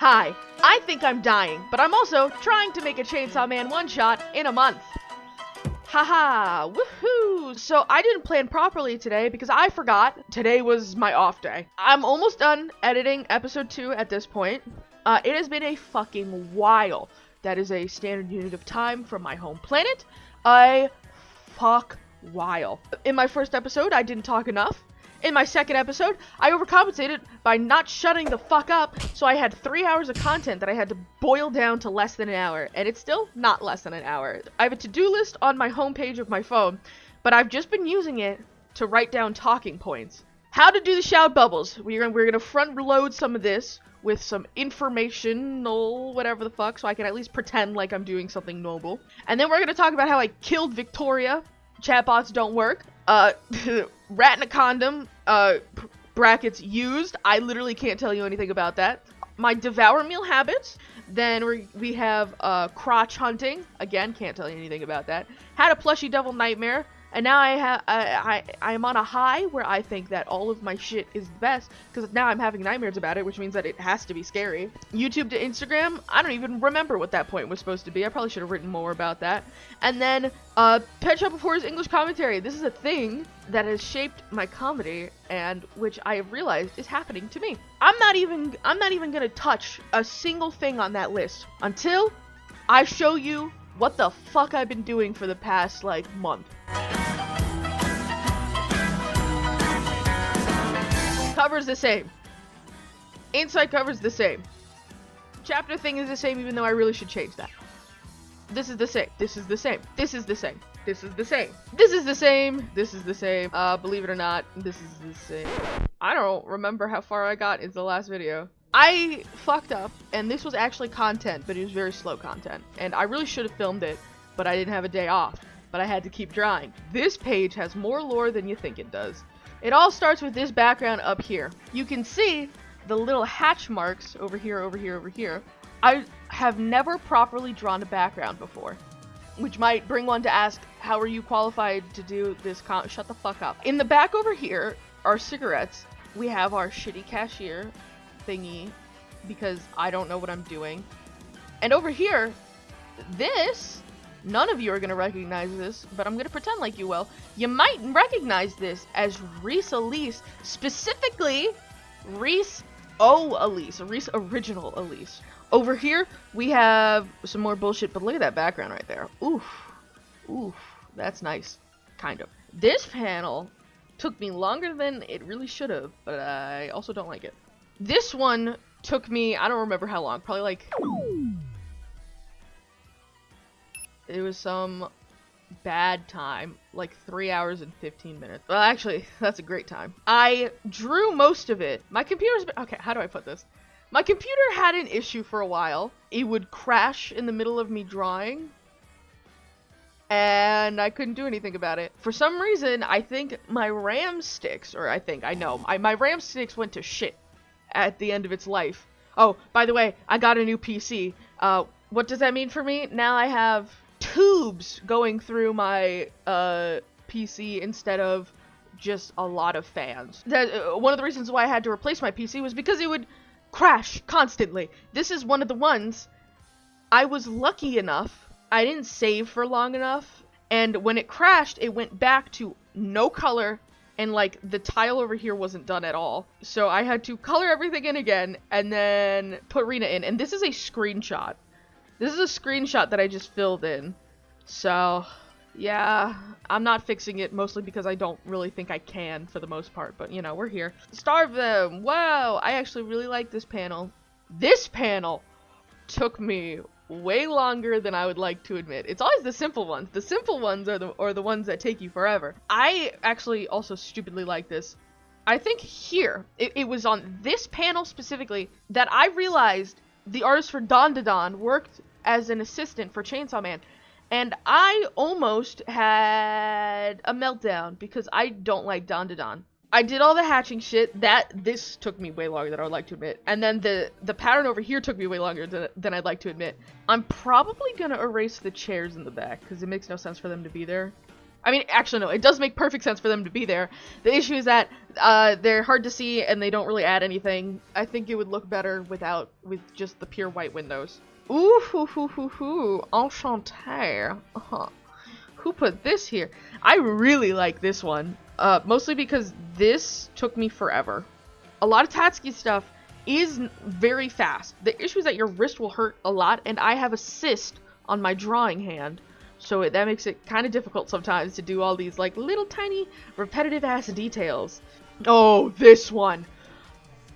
Hi, I think I'm dying, but I'm also trying to make a Chainsaw Man one-shot in a month. Haha, woohoo! So I didn't plan properly today because I forgot today was my off day. I'm almost done editing episode 2 at this point. It has been a fucking while. That is a standard unit of time from my home planet. While. In my first episode, I didn't talk enough. In my second episode, I overcompensated by not shutting the fuck up, so I had 3 hours of content that I had to boil down to less than an hour, and it's still not less than an hour. I have a to-do list on my homepage of my phone, but I've just been using it to write down talking points. How to do the shout bubbles. We're gonna front load some of this with some informational whatever the fuck, so I can at least pretend like I'm doing something noble. And then we're gonna talk about how I killed Victoria. Chatbots don't work. Rat in a condom, brackets used. I literally can't tell you anything about that. My devour meal habits. Then we have crotch hunting. Again, can't tell you anything about that. Had a plushy devil nightmare. And now I am on a high where I think that all of my shit is the best, because now I'm having nightmares about it, which means that it has to be scary. YouTube to Instagram, I don't even remember what that point was supposed to be. I probably should have written more about that. And then Pet Shop of Horrors English commentary. This is a thing that has shaped my comedy, and which I have realized is happening to me. I'm not even gonna touch a single thing on that list until I show you what the fuck I've been doing for the past month. Cover's the same. Inside cover's the same. Chapter thing is the same, even though I really should change that. This is the same. This is the same. This is the same. This is the same. This is the same. This is the same. Believe it or not, this is the same. I don't remember how far I got in the last video. I fucked up, and this was actually content, but it was very slow content. And I really should have filmed it, but I didn't have a day off. But I had to keep drawing. This page has more lore than you think it does. It all starts with this background up here. You can see the little hatch marks over here, over here, over here. I have never properly drawn a background before, which might bring one to ask, how are you qualified to do this shut the fuck up. In the back over here are cigarettes. We have our shitty cashier thingy, because I don't know what I'm doing. And over here, this, none of you are going to recognize this, but I'm going to pretend like you will. You might recognize this as Reese Elise, specifically Reese Elise, Reese Original Elise. Over here, we have some more bullshit, but look at that background right there. Oof, that's nice, kind of. This panel took me longer than it really should have, but I also don't like it. This one took me, I don't remember how long, probably it was some bad time, 3 hours and 15 minutes. Well, actually, that's a great time. I drew most of it. My computer's been, okay, how do I put this? My computer had an issue for a while. It would crash in the middle of me drawing, and I couldn't do anything about it. For some reason, I think my RAM sticks, my RAM sticks went to shit at the end of its life. Oh, by the way, I got a new PC. What does that mean for me? Now I have tubes going through my PC instead of just a lot of fans. One of the reasons why I had to replace my PC was because it would crash constantly. This is one of the ones. I was lucky enough, I didn't save for long enough, and when it crashed, it went back to no color, and the tile over here wasn't done at all. So I had to color everything in again, and then put Rena in. And this is a screenshot. This is a screenshot that I just filled in. So, yeah, I'm not fixing it, mostly because I don't really think I can for the most part. But, you know, we're here. Starve them! Wow! I actually really like this panel. This panel took me way longer than I would like to admit. It's always the simple ones. The simple ones are the ones that take you forever. I actually also stupidly like this. I think here, it was on this panel specifically that I realized the artist for Don Da Don worked as an assistant for Chainsaw Man. And I almost had a meltdown because I don't like Don Da Don. I did all the hatching shit. This took me way longer than I would like to admit. And then the pattern over here took me way longer than I'd like to admit. I'm probably gonna erase the chairs in the back because it makes no sense for them to be there. I mean, actually, no, it does make perfect sense for them to be there. The issue is that they're hard to see and they don't really add anything. I think it would look better with just the pure white windows. Ooh, hoo, hoo, hoo, hoo. Enchanté. Who put this here? I really like this one. Mostly because this took me forever. A lot of Tatsuki stuff is very fast. The issue is that your wrist will hurt a lot, and I have a cyst on my drawing hand. So that makes it kind of difficult sometimes to do all these like little tiny repetitive ass details. Oh, this one.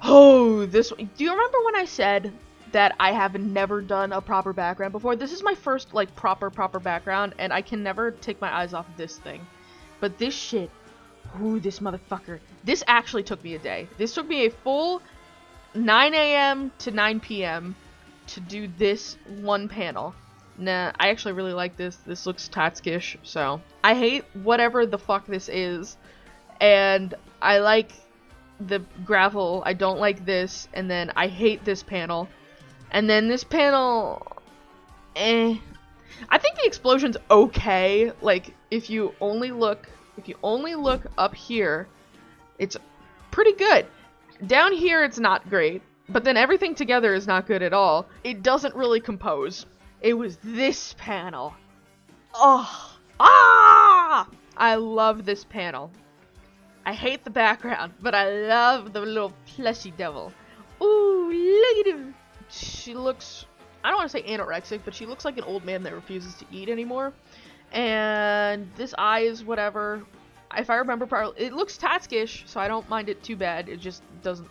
Oh, this one. Do you remember when I said that I have never done a proper background before? This is my first like proper background, and I can never take my eyes off of this thing. But this shit, ooh, this motherfucker. This actually took me a day. This took me a full 9 a.m. to 9 p.m. to do this one panel. Nah, I actually really like this. This looks Tatsuki-ish, so. I hate whatever the fuck this is, and I like the gravel. I don't like this, and then I hate this panel. And then this panel, I think the explosion's okay. Like, if you only look up here, it's pretty good. Down here, it's not great, but then everything together is not good at all. It doesn't really compose. It was this panel. Oh, I love this panel. I hate the background, but I love the little plushy devil. Ooh, look at him. She looks, I don't want to say anorexic, but she looks like an old man that refuses to eat anymore. And this eye is whatever. If I remember properly, it looks Tatsuki-ish, so I don't mind it too bad. It just doesn't,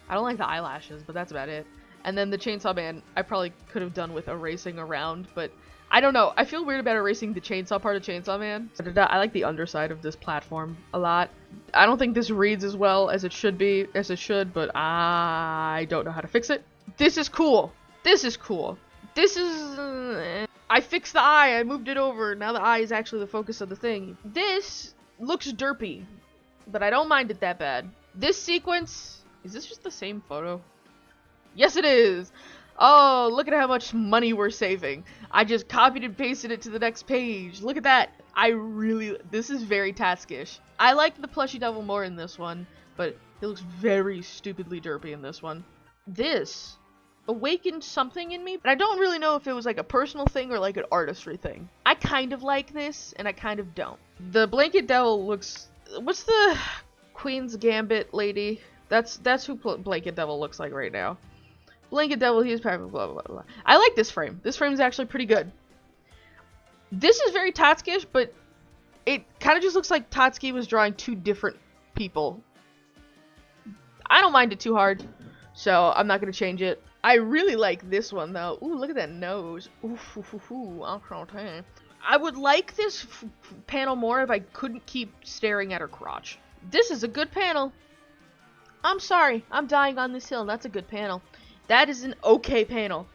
I don't like the eyelashes, but that's about it. And then the Chainsaw Man, I probably could have done with erasing around, but I don't know. I feel weird about erasing the chainsaw part of Chainsaw Man. I like the underside of this platform a lot. I don't think this reads as well as it should, but I don't know how to fix it. This is cool. This is cool. This is... I fixed the eye. I moved it over. Now the eye is actually the focus of the thing. This looks derpy, but I don't mind it that bad. This sequence... Is this just the same photo? Yes, it is! Oh, look at how much money we're saving. I just copied and pasted it to the next page. Look at that. This is very Tatsuki-ish. I like the plushy devil more in this one, but it looks very stupidly derpy in this one. This awakened something in me, but I don't really know if it was like a personal thing or like an artistry thing. I kind of like this, and I kind of don't. The blanket devil looks... What's the Queen's Gambit lady? That's who Blanket Devil looks like right now. Blanket Devil, he is perfect, blah, blah, blah. I like this frame. This frame is actually pretty good. This is very Tatsuki-ish, but it kind of just looks like Tatsuki was drawing two different people. I don't mind it too hard, so I'm not going to change it. I really like this one, though. Ooh, look at that nose. Ooh, I would like this panel more if I couldn't keep staring at her crotch. This is a good panel. I'm sorry. I'm dying on this hill. That's a good panel. That is an okay panel.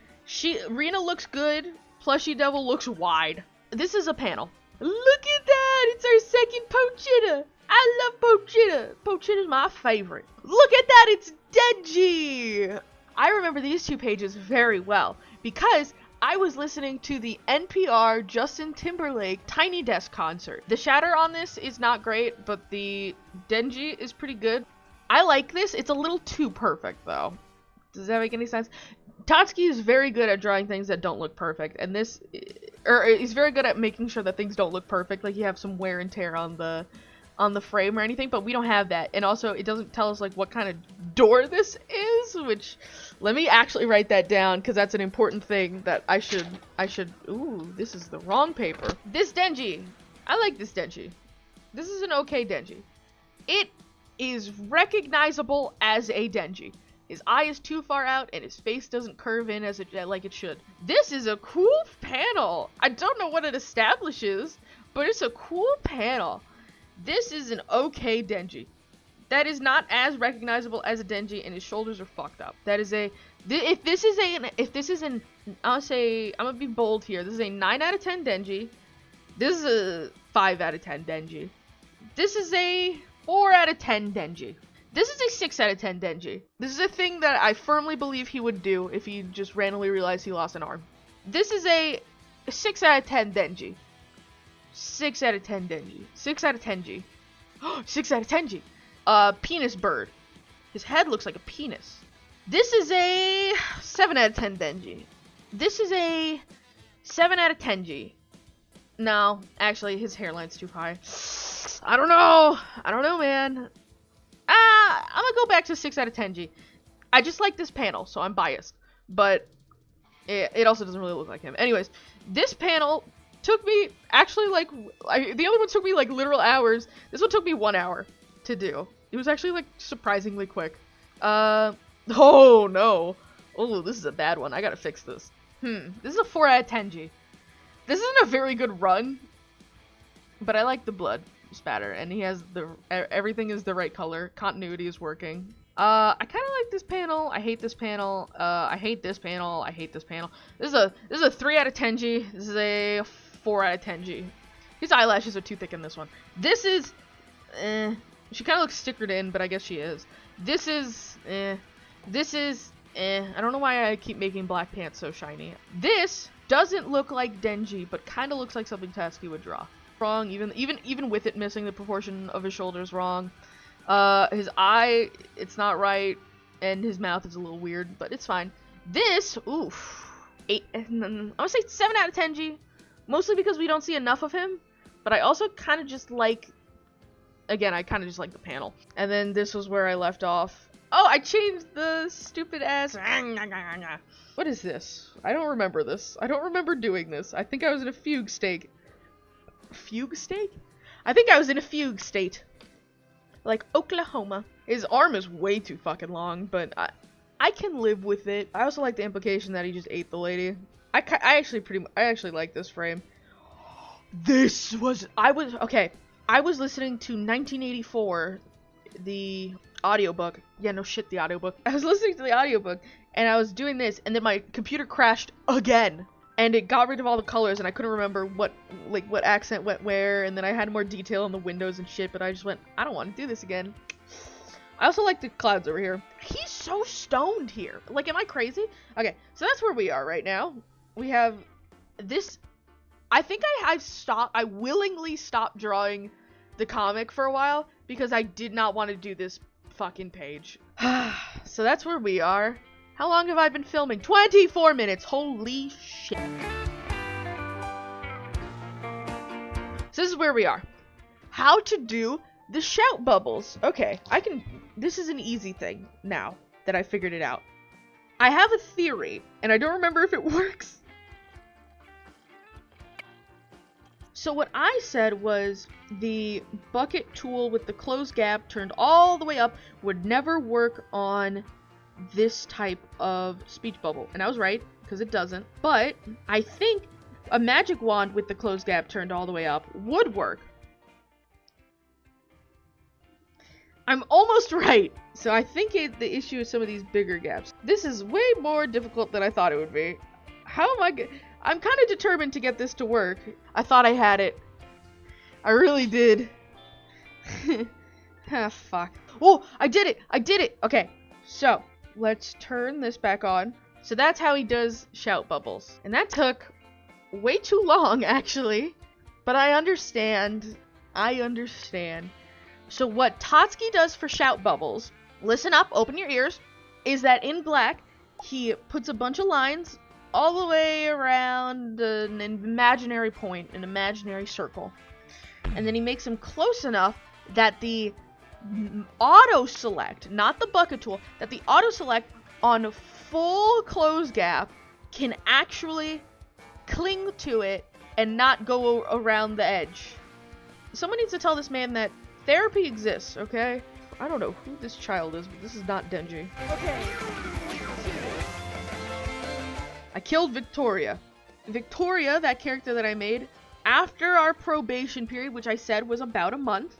Rena looks good. Plushy Devil looks wide. This is a panel. Look at that! It's our second Pochita! I love Pochita! Pochita's my favorite. Look at that! It's Denji! I remember these two pages very well because I was listening to the NPR Justin Timberlake Tiny Desk concert. The shatter on this is not great, but the Denji is pretty good. I like this. It's a little too perfect, though. Does that make any sense? Tatsuki is very good at drawing things that don't look perfect, and he's very good at making sure that things don't look perfect, like you have some wear and tear on the frame or anything, but we don't have that. And also, it doesn't tell us like what kind of door this is, which, let me actually write that down, because that's an important thing that I should, ooh, this is the wrong paper. This Denji, I like this Denji. This is an okay Denji. It is recognizable as a Denji. His eye is too far out, and his face doesn't curve in like it should. This is a cool panel. I don't know what it establishes, but it's a cool panel. This is an okay Denji. That is not as recognizable as a Denji, and his shoulders are fucked up. That is a... I'm gonna be bold here. This is a 9 out of 10 Denji. This is a 5 out of 10 Denji. This is a 4 out of 10 Denji. This is a 6 out of 10 Denji. This is a thing that I firmly believe he would do if he just randomly realized he lost an arm. This is a 6 out of 10 Denji. 6 out of 10 Denji. 6 out of 10 G. 6 out of 10 G. Penis bird. His head looks like a penis. This is a 7 out of 10 Denji. This is a 7 out of 10 G. No, actually, his hairline's too high. I don't know. I don't know, man. I'm gonna go back to 6 out of 10 G. I just like this panel, so I'm biased. But it also doesn't really look like him. Anyways, this panel took me, actually, like, the other one took me, like, literal hours. This one took me 1 hour to do. It was actually, like, surprisingly quick. Oh, no. Oh, this is a bad one. I gotta fix this. This is a 4 out of 10 G. This isn't a very good run, but I like the blood spatter, and he has everything is the right color. Continuity is working. I kind of like this panel. I hate this panel. I hate this panel. I hate this panel. This is a 3 out of 10 G. This is a 4 out of 10 G. His eyelashes are too thick in this one. This is, she kind of looks stickered in, but I guess she is. This is, This is, I don't know why I keep making black pants so shiny. This doesn't look like Denji, but kind of looks like something Tasky would draw. Wrong, even with it missing, the proportion of his shoulders wrong. His eye, it's not right, and his mouth is a little weird, but it's fine. This, oof, 8, I'm gonna say 7 out of 10 G, mostly because we don't see enough of him, but I also kind of just like, again, I kind of just like the panel. And then this was where I left off. Oh, I changed the stupid ass. What is this? I don't remember this. I don't remember doing this. I think I was in a fugue state. Fugue state? I think I was in a fugue state. Like Oklahoma. His arm is way too fucking long, but I can live with it. I also like the implication that he just ate the lady. I actually like this frame. I was listening to 1984, the audiobook. Yeah, no shit, the audiobook. I was listening to the audiobook, and I was doing this, and then my computer crashed again. And it got rid of all the colors, and I couldn't remember what accent went where, and then I had more detail on the windows and shit, but I just went, I don't want to do this again. I also like the clouds over here. He's so stoned here. Like, am I crazy? Okay, so that's where we are right now. We have this. I think I willingly stopped drawing the comic for a while, because I did not want to do this fucking page. So that's where we are. How long have I been filming? 24 minutes! Holy shit. So this is where we are. How to do the shout bubbles. Okay, this is an easy thing now that I figured it out. I have a theory, and I don't remember if it works. So what I said was the bucket tool with the close gap turned all the way up would never work on this type of speech bubble. And I was right, because it doesn't. But I think a magic wand with the closed gap turned all the way up would work. I'm almost right. So I think the issue is some of these bigger gaps. This is way more difficult than I thought it would be. How am I'm kind of determined to get this to work. I thought I had it. I really did. Ah, fuck. Oh, I did it! I did it! Okay, so let's turn this back on. So that's how he does shout bubbles. And that took way too long, actually. But I understand. I understand. So what Tatsuki does for shout bubbles, listen up, open your ears, is that in black, he puts a bunch of lines all the way around an imaginary point, an imaginary circle. And then he makes them close enough that the auto select, not the bucket tool, that the auto select on full close gap can actually cling to it and not go around the edge. Someone needs to tell this man that therapy exists, okay? I don't know who this child is, but this is not Denji. Okay. I killed Victoria. Victoria, that character that I made, after our probation period, which I said was about a month,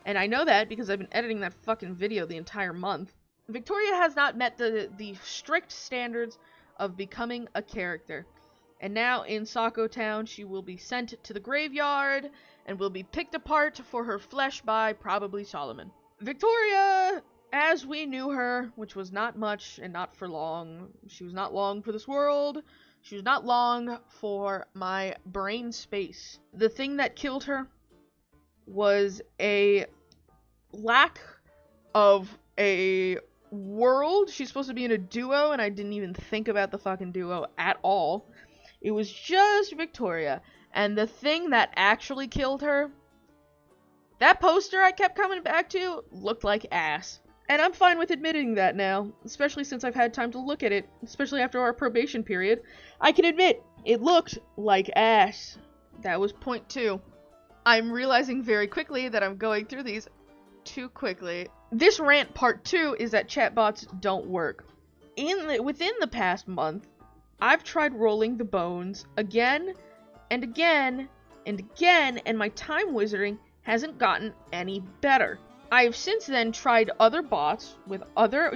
and I know that because I've been editing that fucking video the entire month, Victoria has not met the strict standards of becoming a character. And now in SAKO Town, she will be sent to the graveyard and will be picked apart for her flesh by probably Solomon. Victoria, as we knew her, which was not much and not for long, she was not long for this world, She was not long for my brain space. The thing that killed her was a lack of a world. She's supposed to be in a duo, and I didn't even think about the fucking duo at all. It was just Victoria. And the thing that actually killed her, that poster I kept coming back to looked like ass. And I'm fine with admitting that now, especially since I've had time to look at it, especially after our probation period. I can admit, it looked like ass. That was point 2. I'm realizing very quickly that I'm going through these too quickly. This rant part 2 is that chatbots don't work. Within the past month, I've tried rolling the bones again and again and again, and my time wizarding hasn't gotten any better. I have since then tried other bots with other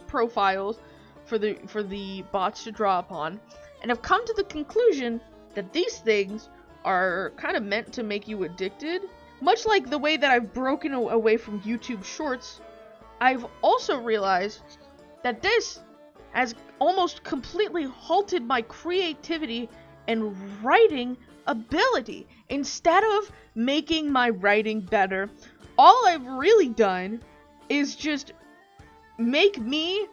profiles for the bots to draw upon, and have come to the conclusion that these things are kind of meant to make you addicted. Much like the way that I've broken away from YouTube Shorts, I've also realized that this has almost completely halted my creativity and writing ability. Instead of making my writing better, all I've really done is just make me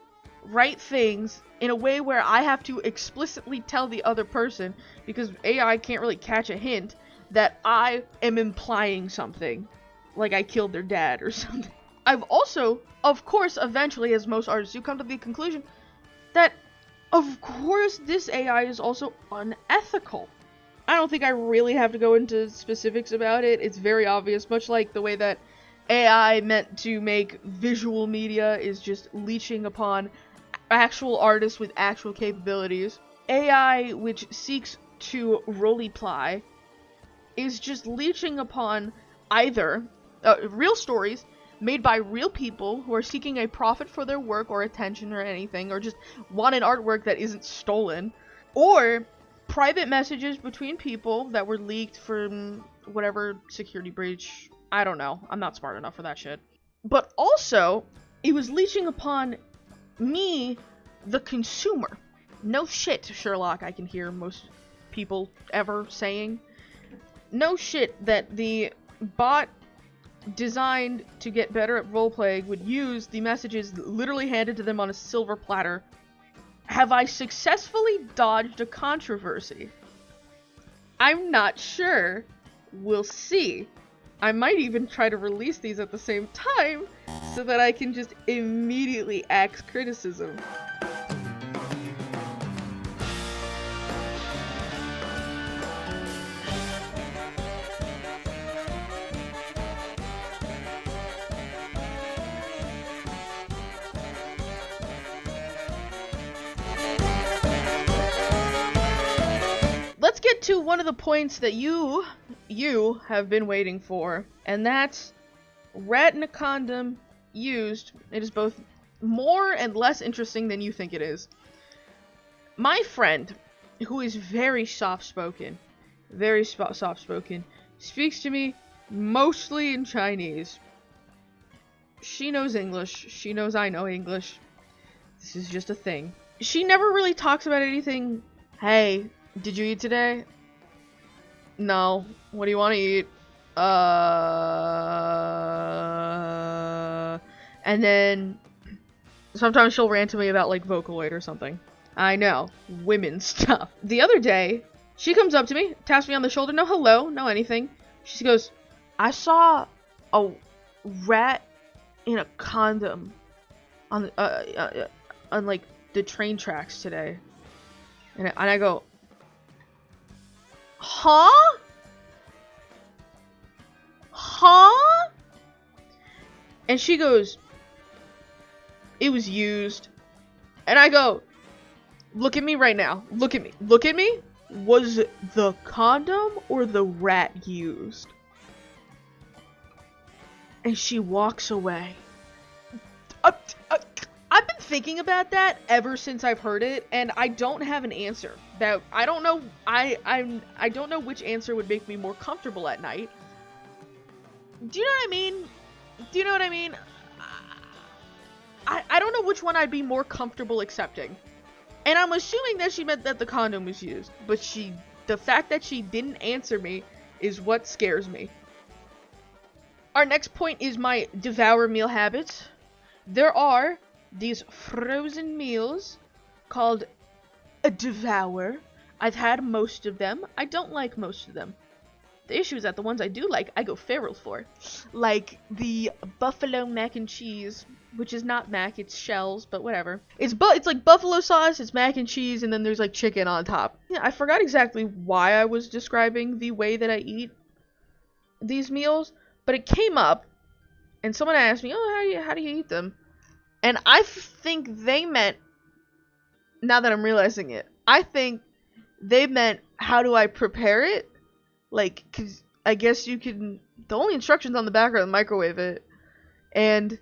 write things in a way where I have to explicitly tell the other person, because AI can't really catch a hint, that I am implying something, like I killed their dad or something. I've also, of course, eventually, as most artists do, come to the conclusion that, of course, this AI is also unethical. I don't think I really have to go into specifics about it. It's very obvious, much like the way that AI meant to make visual media is just leeching upon actual artists with actual capabilities. AI, which seeks to roleply, is just leeching upon either real stories made by real people who are seeking a profit for their work or attention or anything, or just want an artwork that isn't stolen, or private messages between people that were leaked from whatever security breach. I don't know. I'm not smart enough for that shit. But also, it was leeching upon me, the consumer. No shit, Sherlock, I can hear most people ever saying. No shit that the bot designed to get better at roleplaying would use the messages literally handed to them on a silver platter. Have I successfully dodged a controversy? I'm not sure. We'll see. I might even try to release these at the same time so that I can just immediately axe criticism. Let's get to one of the points that you have been waiting for, and that's rat in a condom used. It is both more and less interesting than you think it is. My friend, who is very soft-spoken, speaks to me mostly in Chinese. She knows English. She knows I know English. This is just a thing. She never really talks about anything. Hey, did you eat today? No. What do you want to eat? And then sometimes she'll rant to me about like Vocaloid or something. I know. Women stuff. The other day, she comes up to me, taps me on the shoulder, no hello, no anything. She goes, I saw a rat in a condom on like the train tracks today. And I go, huh? Huh? And she goes, it was used. And I go, look at me right now. Look at me. Look at me. Was the condom or the rat used? And she walks away. I've been thinking about that ever since I've heard it, and I don't have an answer. That I don't know. I don't know which answer would make me more comfortable at night. Do you know what I mean? Do you know what I mean? I don't know which one I'd be more comfortable accepting. And I'm assuming that she meant that the condom was used, but the fact that she didn't answer me is what scares me. Our next point is my devour meal habits. There are these frozen meals called a devour. I've had most of them. I don't like most of them. The issue is that the ones I do like, I go feral for. Like the buffalo mac and cheese, which is not mac, it's shells, but whatever. It's like buffalo sauce, it's mac and cheese, and then there's like chicken on top. Yeah, I forgot exactly why I was describing the way that I eat these meals, but it came up, and someone asked me, oh, how do you eat them? And I think they meant, now that I'm realizing it, I think they meant, how do I prepare it? Like, cause I guess you can, the only instructions on the back are to microwave it, and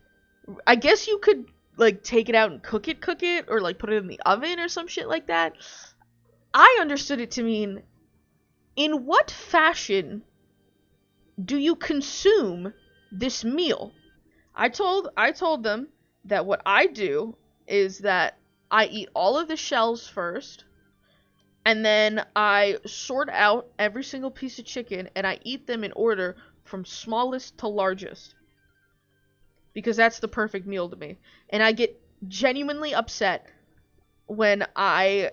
I guess you could, like, take it out and cook it, or, like, put it in the oven or some shit like that. I understood it to mean, in what fashion do you consume this meal? I told them that what I do is that I eat all of the shells first, and then I sort out every single piece of chicken, and I eat them in order from smallest to largest. Because that's the perfect meal to me. And I get genuinely upset when I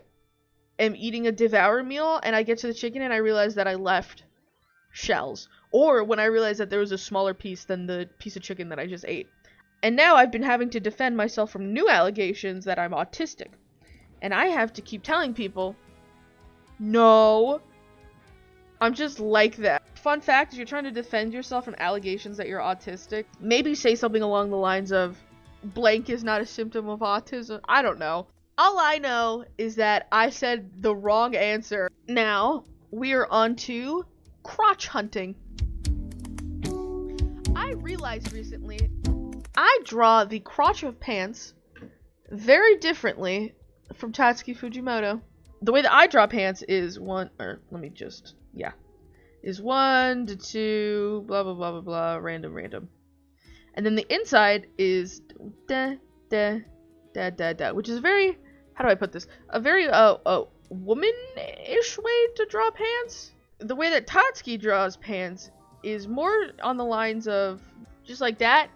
am eating a devour meal, and I get to the chicken, and I realize that I left shells. Or when I realize that there was a smaller piece than the piece of chicken that I just ate. And now I've been having to defend myself from new allegations that I'm autistic. And I have to keep telling people, no, I'm just like that. Fun fact, if you're trying to defend yourself from allegations that you're autistic, maybe say something along the lines of, blank is not a symptom of autism. I don't know. All I know is that I said the wrong answer. Now, we are on to crotch hunting. I realized recently, I draw the crotch of pants very differently from Tatsuki Fujimoto. The way that I draw pants is 1 to 2, blah, blah, blah, blah, blah, random. And then the inside is which is very, how do I put this? A very, womanish way to draw pants. The way that Tatsuki draws pants is more on the lines of just like that,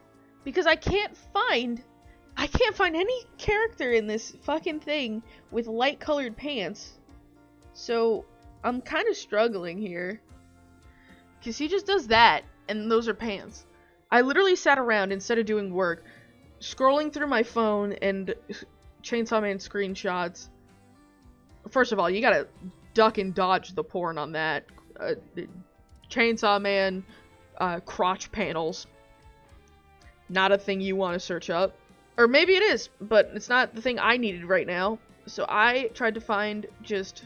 because I can't find any character in this fucking thing with light colored pants. So I'm kind of struggling here, because he just does that, and those are pants. I literally sat around, instead of doing work, scrolling through my phone and Chainsaw Man screenshots. First of all, you gotta duck and dodge the porn on that. Chainsaw Man crotch panels. Not a thing you want to search up. Or maybe it is, but it's not the thing I needed right now. So I tried to find just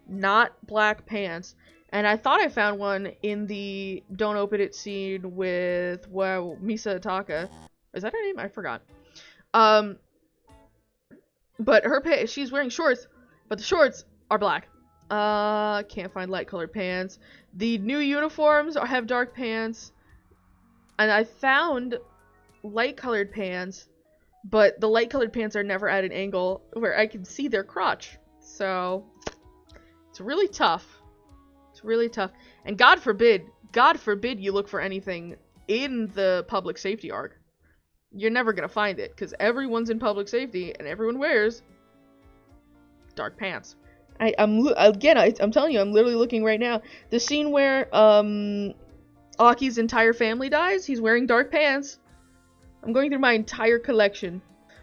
not black pants. And I thought I found one in the Don't Open It scene with, wow, Misa Ataka. Is that her name? I forgot. But she's wearing shorts, but the shorts are black. Can't find light colored pants. The new uniforms have dark pants. And I found light colored pants, but the light colored pants are never at an angle where I can see their crotch. So it's really tough. It's really tough. And God forbid you look for anything in the public safety arc. You're never gonna find it, because everyone's in public safety and everyone wears dark pants. I'm telling you, I'm literally looking right now. The scene where Aki's entire family dies, he's wearing dark pants. I'm going through my entire collection.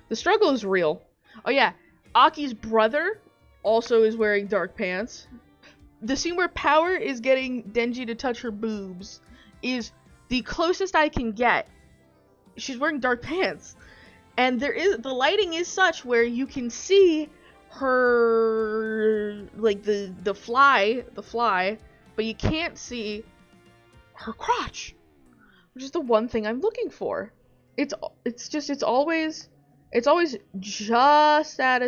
The struggle is real. Oh yeah, Aki's brother also is wearing dark pants. The scene where Power is getting Denji to touch her boobs is the closest I can get. She's wearing dark pants. And the lighting is such where you can see her, like the fly, but you can't see her crotch, which is the one thing I'm looking for. It's always just out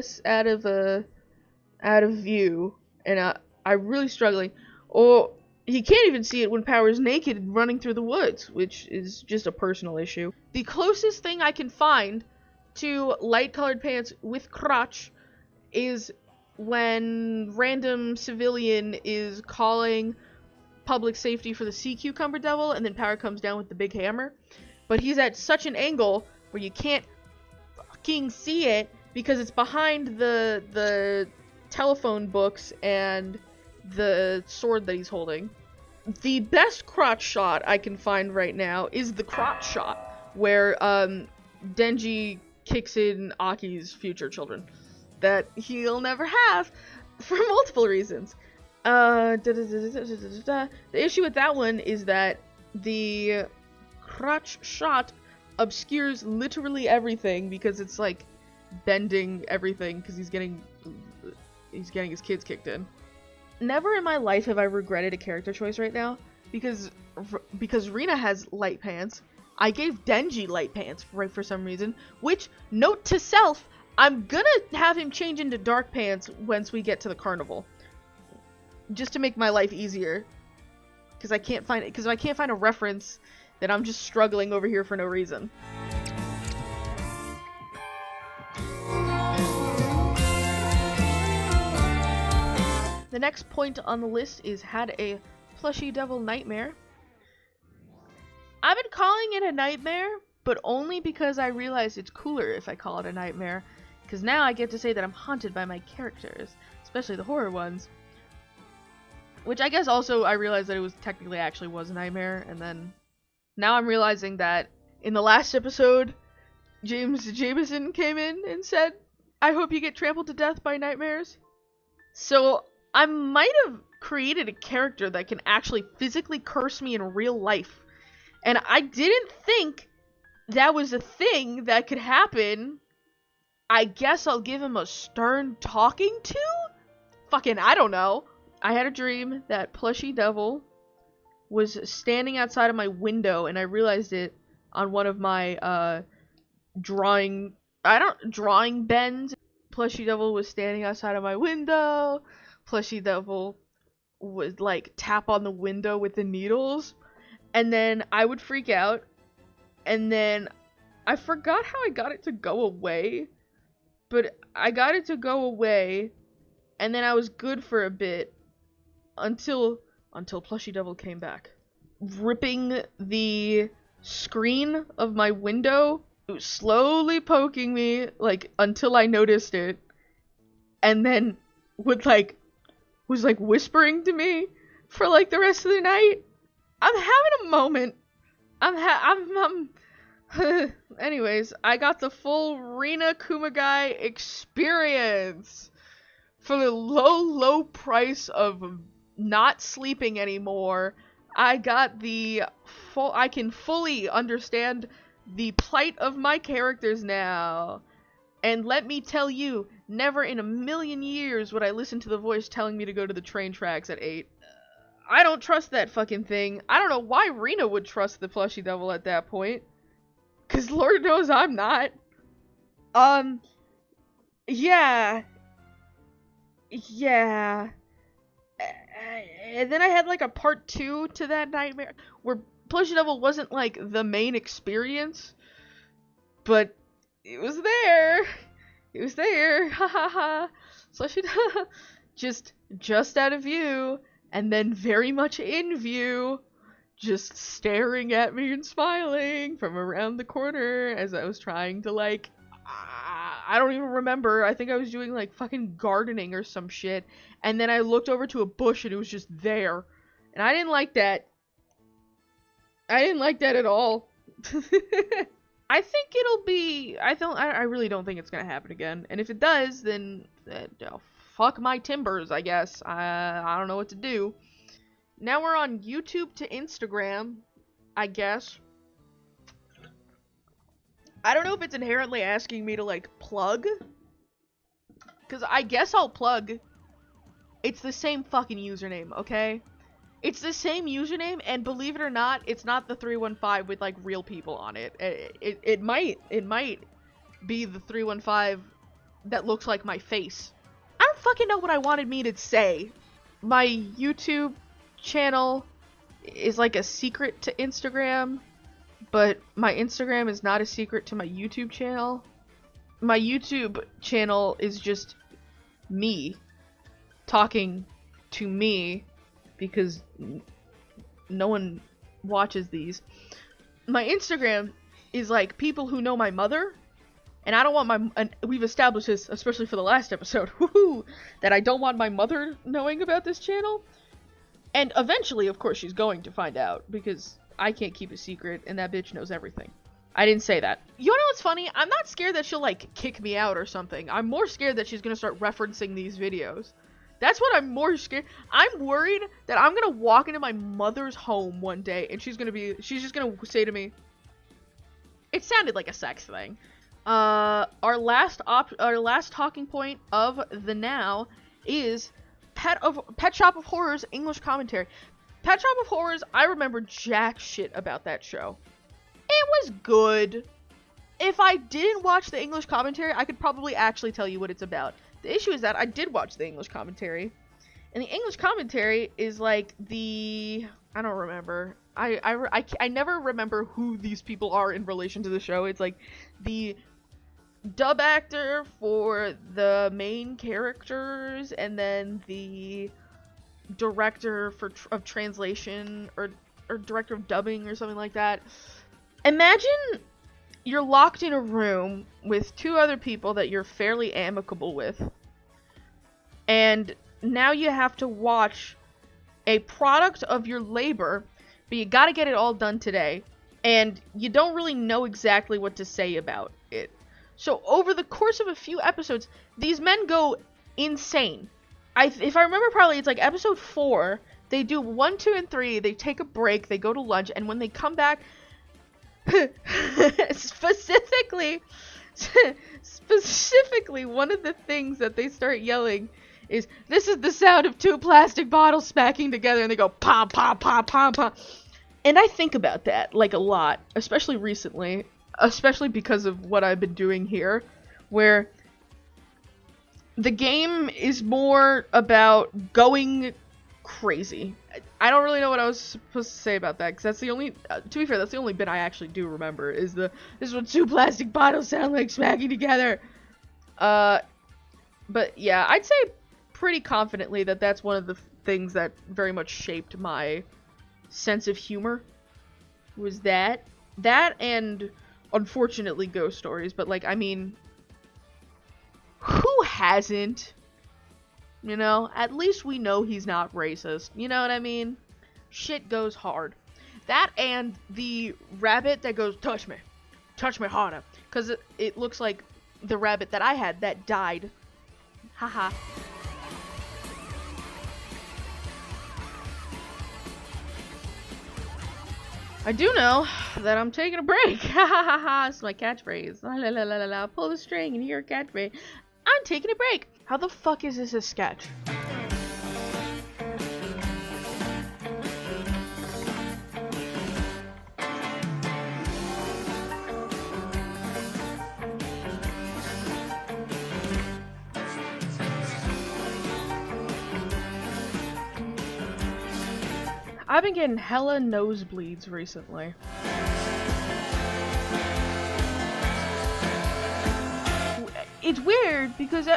of view, and I'm really struggling. Or you can't even see it when Power's naked and running through the woods, which is just a personal issue. The closest thing I can find to light colored pants with crotch is when random civilian is calling public safety for the sea cucumber devil, and then Power comes down with the big hammer. But he's at such an angle where you can't fucking see it because it's behind the telephone books and the sword that he's holding. The best crotch shot I can find right now is the crotch shot where Denji kicks in Aki's future children that he'll never have for multiple reasons. The issue with that one is that the crotch shot obscures literally everything because it's like bending everything because he's getting his kids kicked in. Never in my life have I regretted a character choice right now because Rina has light pants. I gave Denji light pants for some reason, which, note to self, I'm gonna have him change into dark pants once we get to the carnival. Just to make my life easier. Because I can't find a reference, then I'm just struggling over here for no reason. The next point on the list is had a plushy devil nightmare. I've been calling it a nightmare, but only because I realize it's cooler if I call it a nightmare. Because now I get to say that I'm haunted by my characters, especially the horror ones. Which I guess also I realized that it was technically actually was a nightmare, and then now I'm realizing that in the last episode, James Jameson came in and said, I hope you get trampled to death by nightmares. So I might have created a character that can actually physically curse me in real life. And I didn't think that was a thing that could happen. I guess I'll give him a stern talking to? Fucking, I don't know. I had a dream that Plushy Devil was standing outside of my window, and I realized it on one of my drawing bends. Plushy Devil was standing outside of my window. Plushy Devil would like tap on the window with the needles, and then I would freak out, and then I forgot how I got it to go away, but I got it to go away, and then I was good for a bit until Plushy Devil came back, ripping the screen of my window. It was slowly poking me, like, until I noticed it, and then was whispering to me for like the rest of the night. I'm having a moment. Anyways, I got the full Rina Kumagai experience for the low price of not sleeping anymore. I got I can fully understand the plight of my characters now. And let me tell you, never in a million years would I listen to the voice telling me to go to the train tracks at 8. I don't trust that fucking thing. I don't know why Rina would trust the Plushy Devil at that point. 'Cause Lord knows I'm not. Yeah. And then I had like a part 2 to that nightmare where Plushy Devil wasn't like the main experience, but it was there. It was there. Ha ha ha. Plushy Devil just out of view, and then very much in view, just staring at me and smiling from around the corner as I was trying to like, I don't even remember. I think I was doing like fucking gardening or some shit. And then I looked over to a bush and it was just there. And I didn't like that. I didn't like that at all. I think it'll be, I really don't think it's gonna happen again. And if it does, then fuck my timbers, I guess. I don't know what to do. Now we're on YouTube to Instagram, I guess. I don't know if it's inherently asking me to, like, plug. Because I guess I'll plug. It's the same fucking username, okay? It's the same username, and believe it or not, it's not the 315 with, like, real people on it. It might be the 315 that looks like my face. I don't fucking know what I wanted me to say. My YouTube channel is like a secret to Instagram, but my Instagram is not a secret to my YouTube channel. My YouTube channel is just me talking to me, because no one watches these. My Instagram is like people who know my mother, and I don't want and we've established this, especially for the last episode, that I don't want my mother knowing about this channel. And eventually, of course, she's going to find out, because I can't keep a secret, and that bitch knows everything. I didn't say that. You know what's funny? I'm not scared that she'll, like, kick me out or something. I'm more scared that she's gonna start referencing these videos. That's what I'm more scared. I'm worried that I'm gonna walk into my mother's home one day, and she's just gonna say to me, it sounded like a sex thing. Our last talking point of the now is Pet Shop of Horrors English commentary. Pet Shop of Horrors, I remember jack shit about that show. It was good. If I didn't watch the English commentary, I could probably actually tell you what it's about. The issue is that I did watch the English commentary, and the English commentary is like I don't remember. I never remember who these people are in relation to the show. It's like the dub actor for the main characters, and then the director of translation, or director of dubbing, or something like that. Imagine you're locked in a room with two other people that you're fairly amicable with, and now you have to watch a product of your labor, but you gotta get it all done today, and you don't really know exactly what to say about it. So over the course of a few episodes, these men go insane. If I remember probably, it's like episode 4, they do 1, 2, and 3, they take a break, they go to lunch, and when they come back, specifically, one of the things that they start yelling is, "This is the sound of 2 plastic bottles smacking together," and they go, "Pop, pop, pop, pop, pop." And I think about that, like, a lot, especially recently, especially because of what I've been doing here, where the game is more about going crazy. I don't really know what I was supposed to say about that, because that's the only, to be fair, that's the only bit I actually do remember, is this is what 2 plastic bottles sound like smacking together. But yeah, I'd say pretty confidently that that's one of the things that very much shaped my sense of humor, was that and unfortunately ghost stories. But, like, I mean, who hasn't? You know, at least we know he's not racist. You know what I mean? Shit goes hard. That and the rabbit that goes, touch me harder. Because it looks like the rabbit that I had that died. Haha. I do know that I'm taking a break. Ha ha ha ha. It's my catchphrase. La la la la la. Pull the string and hear a catchphrase. I'm taking a break. How the fuck is this a sketch? I've been getting hella nosebleeds recently. It's weird because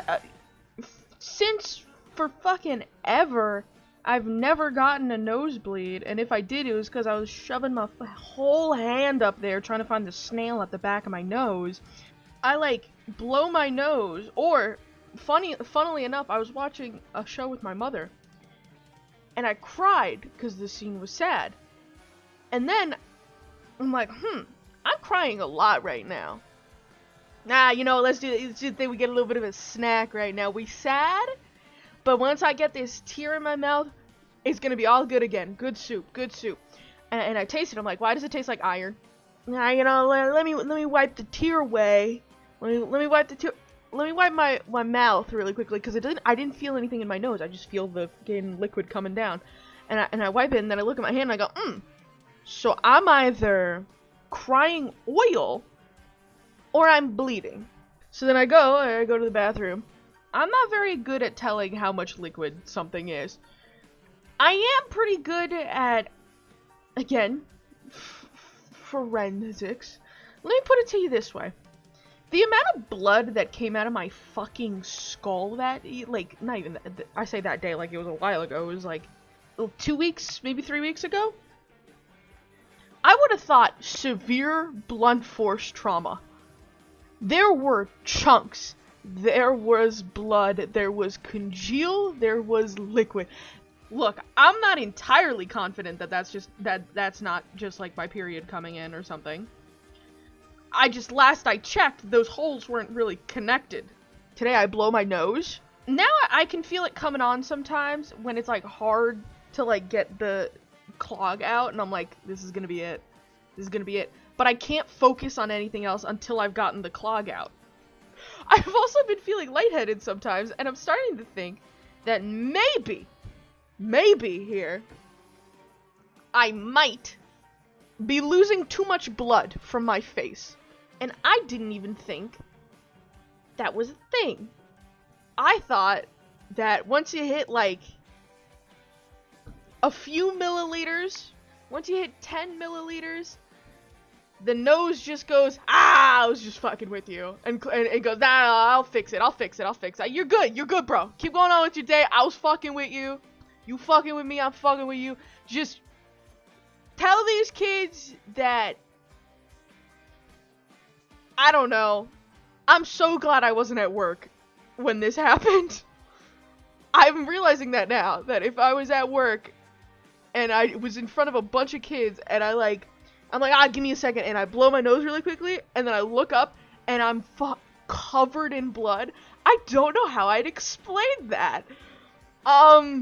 since for fucking ever, I've never gotten a nosebleed, and if I did, it was because I was shoving my whole hand up there trying to find the snail at the back of my nose. I, like, blow my nose, or, funnily enough, I was watching a show with my mother, and I cried because the scene was sad. And then, I'm like, I'm crying a lot right now. Nah, you know, let's do the thing, we get a little bit of a snack right now. We sad, but once I get this tear in my mouth, it's gonna be all good again. Good soup. And I taste it, I'm like, why does it taste like iron? Nah, you know, let me wipe the tear away. Let me wipe the tear. Let me wipe my mouth really quickly, because I didn't feel anything in my nose. I just feel the fucking liquid coming down. And I wipe it, and then I look at my hand, and I go, So I'm either crying oil, or I'm bleeding. So then I go to the bathroom. I'm not very good at telling how much liquid something is. I am pretty good at, again, forensics. Let me put it to you this way. The amount of blood that came out of my fucking skull like, not even, I say that day like it was a while ago, it was like 2 weeks, maybe 3 weeks ago. I would have thought severe blunt force trauma. There were chunks, there was blood, there was congeal, there was liquid. Look, I'm not entirely confident that that's not just like my period coming in or something. Last I checked, those holes weren't really connected. Today I blow my nose. Now I can feel it coming on sometimes when it's like hard to like get the clog out, and I'm like, this is gonna be it. This is gonna be it. But I can't focus on anything else until I've gotten the clog out. I've also been feeling lightheaded sometimes, and I'm starting to think that maybe here, I might be losing too much blood from my face. And I didn't even think that was a thing. I thought that once you hit like a few milliliters, once you hit 10 milliliters, the nose just goes, I was just fucking with you. And it goes, nah, I'll fix it. You're good, bro. Keep going on with your day. I was fucking with you. You fucking with me, I'm fucking with you. Just tell these kids that, I don't know. I'm so glad I wasn't at work when this happened. I'm realizing that now, that if I was at work and I was in front of a bunch of kids and I'm like, give me a second, and I blow my nose really quickly, and then I look up and I'm covered in blood, I don't know how I'd explain that. Wow.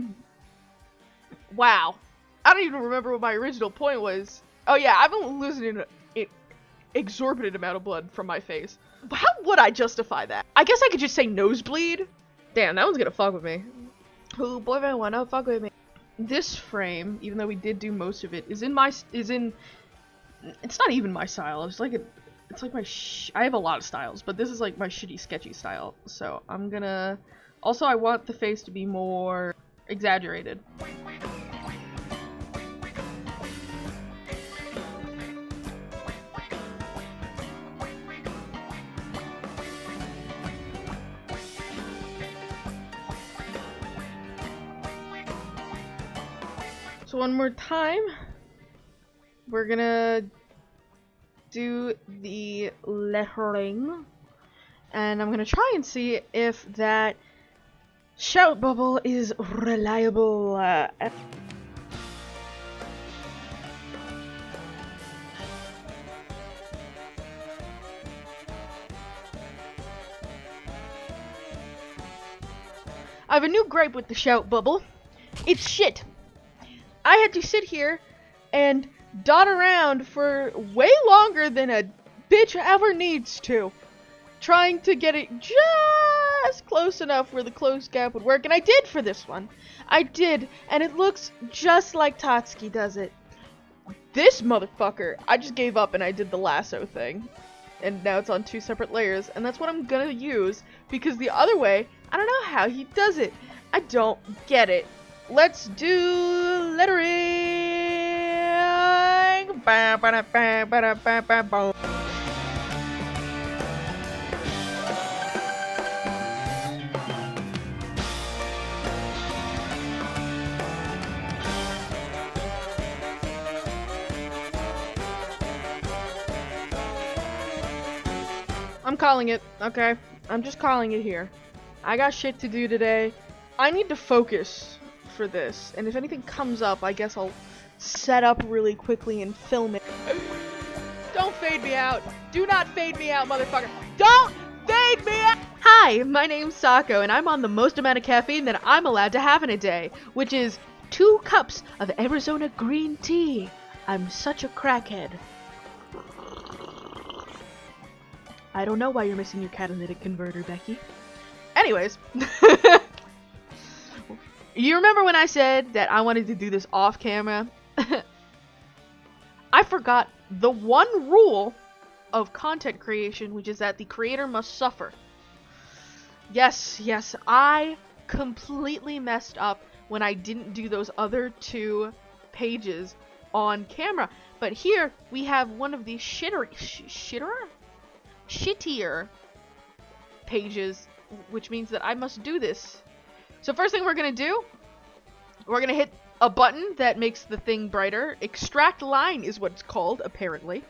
I don't even remember what my original point was. Oh yeah, I've been losing an exorbitant amount of blood from my face. How would I justify that? I guess I could just say nosebleed. Damn, that one's gonna fuck with me. Who boyfriend wanna fuck with me? This frame, even though we did do most of it, it's not even my style. It's like I have a lot of styles, but this is like my shitty sketchy style. So I'm gonna, also I want the face to be more exaggerated. So one more time, we're gonna do the lettering, and I'm gonna try and see if that shout bubble is reliable. I have a new gripe with the shout bubble. It's shit. I had to sit here and dot around for way longer than a bitch ever needs to, trying to get it just close enough where the closed gap would work, and I did for this one. I did, and it looks just like Tatsuki does it. This motherfucker, I just gave up and I did the lasso thing, and now it's on 2 separate layers, and that's what I'm gonna use, because the other way, I don't know how he does it. I don't get it. Let's do lettering. I'm calling it, okay? I'm just calling it here. I got shit to do today. I need to focus for this, and if anything comes up, I guess I'll set up really quickly and film it. Don't fade me out. Do not fade me out, motherfucker. Don't fade me out! Hi, my name's Saiko, and I'm on the most amount of caffeine that I'm allowed to have in a day, which is 2 cups of Arizona green tea. I'm such a crackhead. I don't know why you're missing your catalytic converter, Becky. Anyways. You remember when I said that I wanted to do this off camera? I forgot the one rule of content creation, which is that the creator must suffer. Yes, I completely messed up when I didn't do those other 2 pages on camera. But here we have one of the shittier shittier pages, which means that I must do this. So first thing we're gonna do, we're gonna hit a button that makes the thing brighter. Extract line is what it's called, apparently.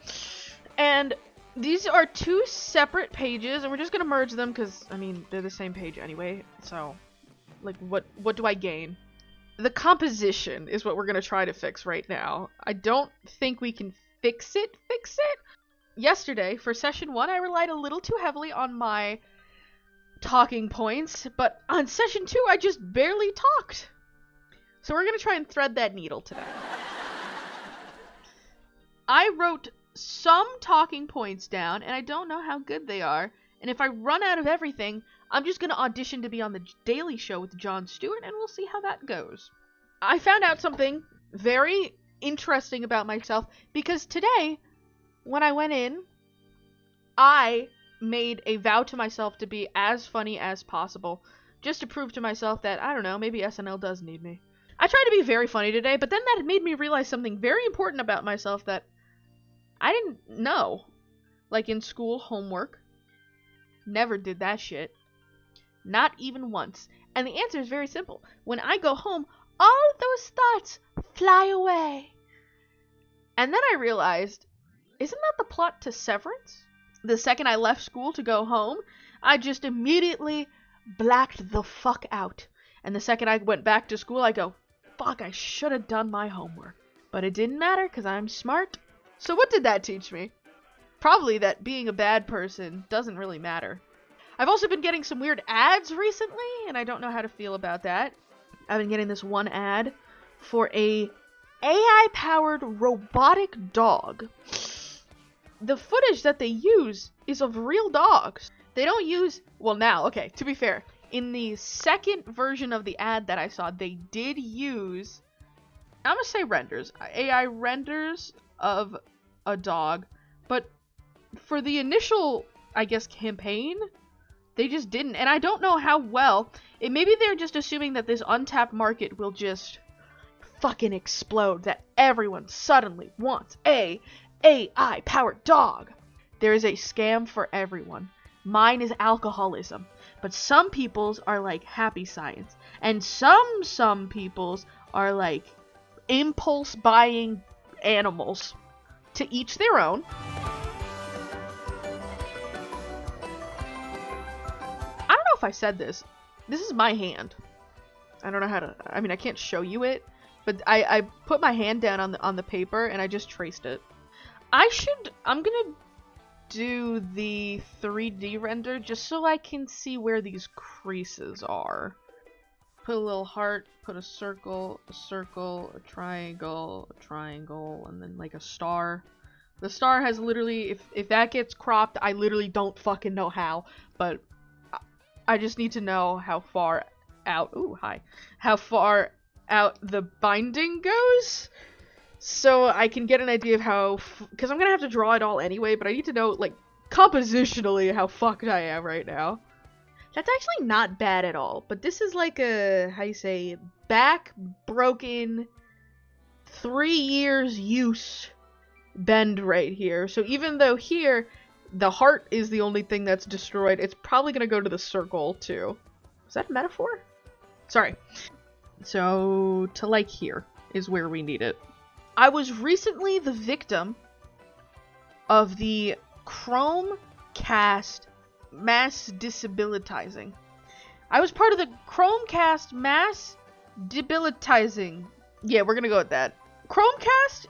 And these are two separate pages, and we're just gonna merge them because, I mean, they're the same page anyway. So, like, what do I gain? The composition is what we're gonna try to fix right now. I don't think we can fix it. Yesterday, for session 1, I relied a little too heavily on my talking points, but on session 2, I just barely talked. So we're gonna try and thread that needle today. I wrote some talking points down, and I don't know how good they are. And if I run out of everything, I'm just gonna audition to be on the Daily Show with Jon Stewart, and we'll see how that goes. I found out something very interesting about myself, because today, when I went in, I made a vow to myself to be as funny as possible, just to prove to myself that, I don't know, maybe SNL does need me. I tried to be very funny today, but then that made me realize something very important about myself that I didn't know. Like in school, homework. Never did that shit. Not even once. And the answer is very simple. When I go home, all of those thoughts fly away. And then I realized, isn't that the plot to Severance? The second I left school to go home, I just immediately blacked the fuck out. And the second I went back to school, I go, fuck, I should have done my homework. But it didn't matter, because I'm smart. So what did that teach me? Probably that being a bad person doesn't really matter. I've also been getting some weird ads recently, and I don't know how to feel about that. I've been getting this one ad for a AI-powered robotic dog. The footage that they use is of real dogs. They don't use... Well, now, okay, to be fair, in the second version of the ad that I saw, they did use... I'm gonna say renders. AI renders of a dog. But for the initial, I guess, campaign, they just didn't. And I don't know how well. Maybe they're just assuming that this untapped market will just fucking explode. That everyone suddenly wants a AI-powered dog. There is a scam for everyone. Mine is alcoholism. But some people's are like happy science. And some people's are like impulse buying animals. To each their own. I don't know if I said this. This is my hand. I don't know how to... I mean, I can't show you it. But I put my hand down on the paper and I just traced it. I'm gonna do the 3D render just so I can see where these creases are. Put a little heart, put a circle, a triangle, and then like a star. The star has literally, if that gets cropped, I literally don't fucking know how, but I just need to know how far out, how far out the binding goes, so I can get an idea of how, because I'm gonna have to draw it all anyway, but I need to know, like, compositionally how fucked I am right now. That's actually not bad at all, but this is like a, how you say, back broken, 3 years use bend right here. So even though here, the heart is the only thing that's destroyed, it's probably gonna go to the circle too. Is that a metaphor? Sorry. So, to like here is where we need it. I was recently the victim of the Chromecast mass debilitizing. I was part of the Chromecast mass debilitizing. Yeah, we're gonna go with that. Chromecast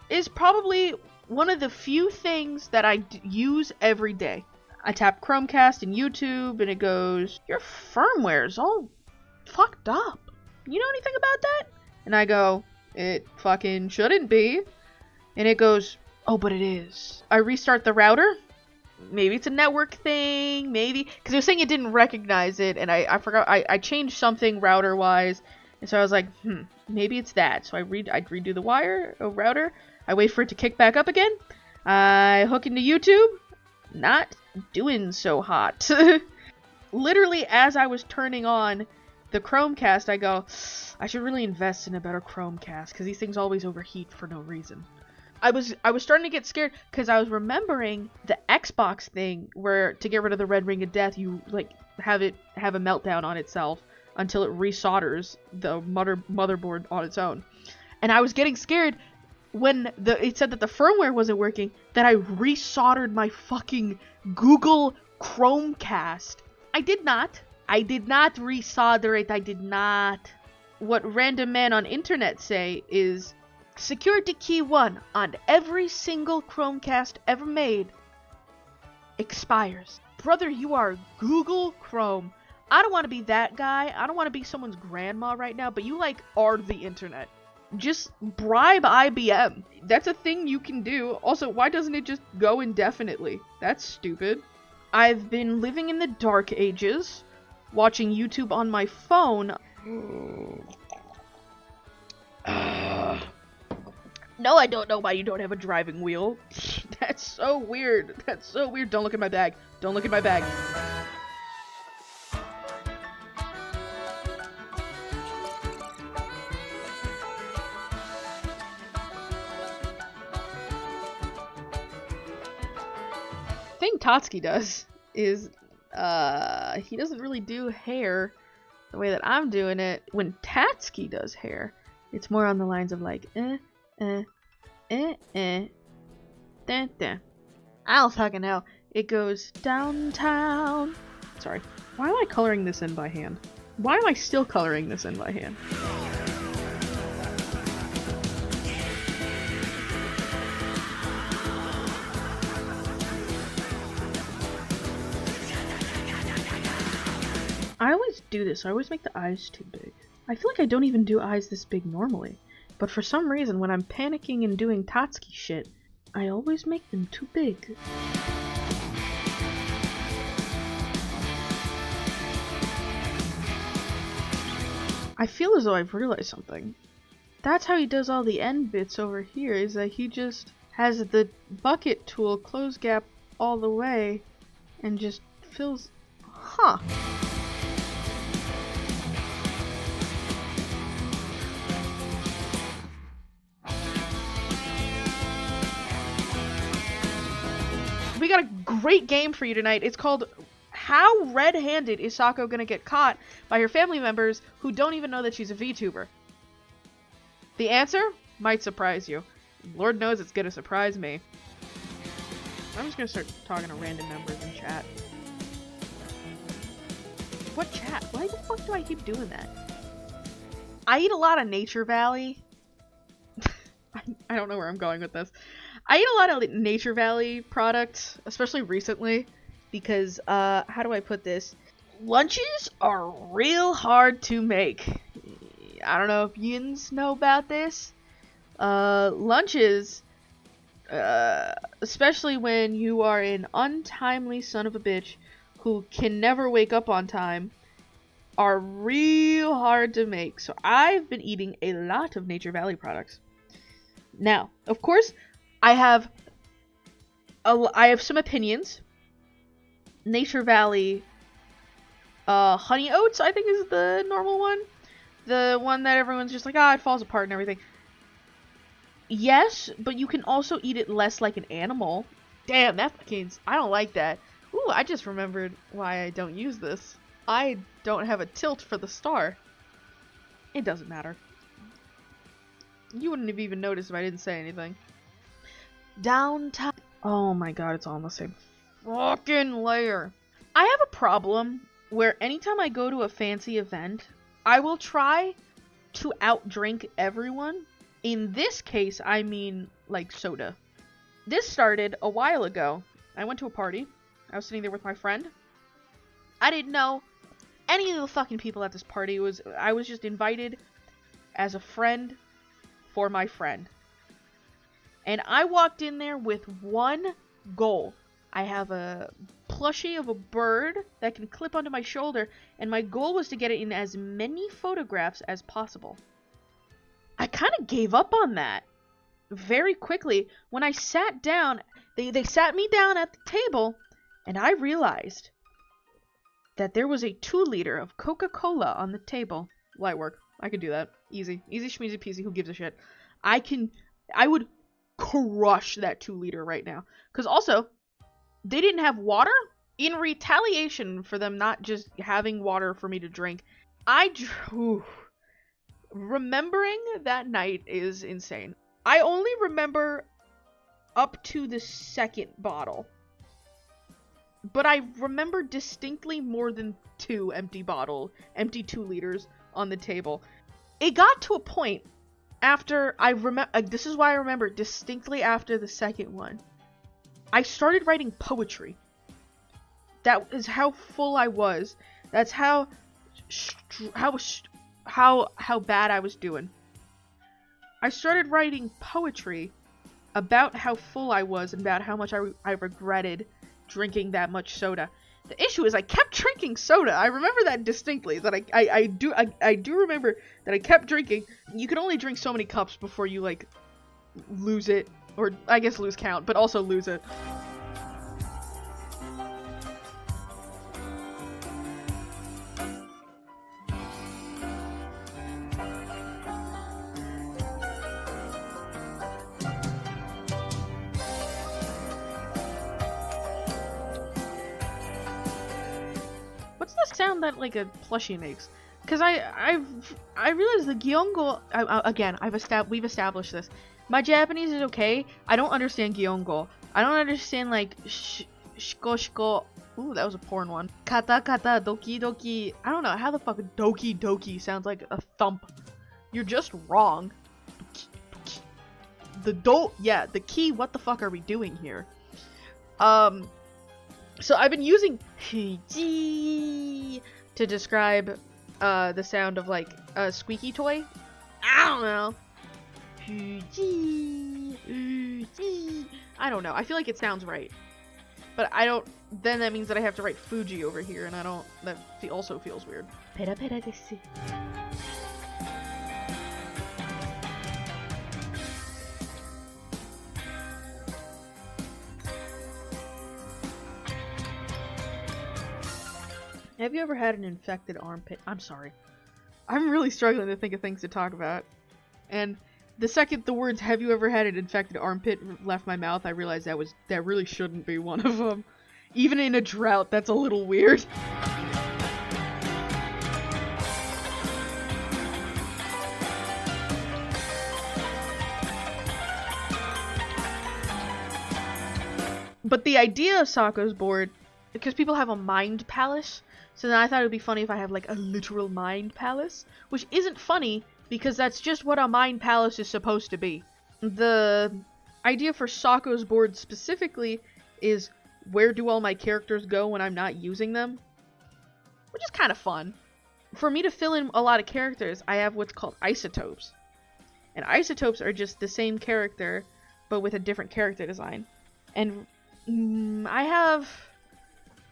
is probably one of the few things that I use every day. I tap Chromecast in YouTube and it goes, your firmware's all fucked up. You know anything about that? And I go, it fucking shouldn't be. And it goes, oh, but it is. I restart the router. Maybe it's a network thing, maybe. Because it was saying it didn't recognize it, and I forgot, I changed something router-wise. And so I was like, maybe it's that. So I'd redo the router. I wait for it to kick back up again. I hook into YouTube. Not doing so hot. Literally, as I was turning on the Chromecast, I go, I should really invest in a better Chromecast, because these things always overheat for no reason. I was starting to get scared because I was remembering the Xbox thing where to get rid of the red ring of death, you like have a meltdown on itself until it resolders the motherboard on its own. And I was getting scared when it said that the firmware wasn't working, that I resoldered my fucking Google Chromecast. I did not resolder it. I did not. What random men on internet say is security key 1 on every single Chromecast ever made expires. Brother, you are Google Chrome. I don't want to be that guy. I don't want to be someone's grandma right now, but you like are the internet. Just bribe IBM. That's a thing you can do. Also, why doesn't it just go indefinitely? That's stupid. I've been living in the dark ages, watching YouTube on my phone. No, I don't know why you don't have a driving wheel. That's so weird. That's so weird. Don't look at my bag. Don't look at my bag. Thing Tatsuki does is, he doesn't really do hair the way that I'm doing it. When Tatsuki does hair, it's more on the lines of like, I don't fucking know. It goes downtown. Sorry. Why am I coloring this in by hand? Why am I still coloring this in by hand? I always do this. I always make the eyes too big. I feel like I don't even do eyes this big normally. But for some reason, when I'm panicking and doing Tatsuki shit, I always make them too big. I feel as though I've realized something. That's how he does all the end bits over here, is that he just has the bucket tool close gap all the way and just fills... Huh. We got a great game for you tonight. It's called How Red-Handed is Saiko Gonna Get Caught by Her Family Members Who Don't Even Know That She's a VTuber? The answer might surprise you. Lord knows it's gonna surprise me. I'm just gonna start talking to random members in chat. What chat? Why the fuck do I keep doing that? I eat a lot of Nature Valley. I don't know where I'm going with this. I eat a lot of Nature Valley products, especially recently, because, how do I put this? Lunches are real hard to make. I don't know if yins know about this. Lunches, especially when you are an untimely son of a bitch who can never wake up on time, are real hard to make. So I've been eating a lot of Nature Valley products. Now, of course, I have some opinions. Nature Valley Honey Oats, I think, is the normal one. The one that everyone's just like, it falls apart and everything. Yes, but you can also eat it less like an animal. Damn, that fucking... I don't like that. Ooh, I just remembered why I don't use this. I don't have a tilt for the star. It doesn't matter. You wouldn't have even noticed if I didn't say anything. Downtown. Oh my god, it's all in the same fucking layer. I have a problem where anytime I go to a fancy event, I will try to outdrink everyone. In this case, I mean, like, soda. This started a while ago. I went to a party. I was sitting there with my friend. I didn't know any of the fucking people at this party. I was just invited as a friend for my friend. And I walked in there with one goal. I have a plushie of a bird that can clip onto my shoulder, and my goal was to get it in as many photographs as possible. I kind of gave up on that very quickly. When I sat down, they sat me down at the table, and I realized that there was a 2-liter of Coca-Cola on the table. Light work. I could do that. Easy. Easy schmeezy peasy. Who gives a shit? I would crush that 2-liter right now. Because also, they didn't have water. In retaliation for them not just having water for me to drink, remembering that night is insane. I only remember up to the second bottle. But I remember distinctly more than 2 empty 2-liters on the table. It got to a point after this is why I remember distinctly after the second one. I started writing poetry. That is how full I was. That's how bad I was doing. I started writing poetry about how full I was and about how much I regretted drinking that much soda. The issue is I kept drinking soda. I remember that distinctly. That I do remember that I kept drinking. You can only drink so many cups before you like lose it, or I guess lose count, but also lose it. Sound that like a plushie makes, because I realized the Gyongo again. We've established this. My Japanese is okay. I don't understand Gyongo. I don't understand like shiko shiko. Ooh, that was a porn one. Kata kata doki doki. I don't know how the fuck doki doki sounds like a thump. You're just wrong. The key. What the fuck are we doing here? So I've been using to describe the sound of like a squeaky toy. I don't know. I feel like it sounds right. But I don't, then that means that I have to write Fuji over here, and I don't, that also feels weird. Pera pera desu. Have you ever had an infected armpit? I'm sorry. I'm really struggling to think of things to talk about. And the second the words "have you ever had an infected armpit" left my mouth, I realized that really shouldn't be one of them. Even in a drought, that's a little weird. But the idea of Sako's board, because people have a mind palace, so then I thought it would be funny if I have like a literal mind palace, which isn't funny because that's just what a mind palace is supposed to be. The idea for Sako's board specifically is where do all my characters go when I'm not using them, which is kind of fun. For me to fill in a lot of characters, I have what's called isotopes. And isotopes are just the same character, but with a different character design. And I have...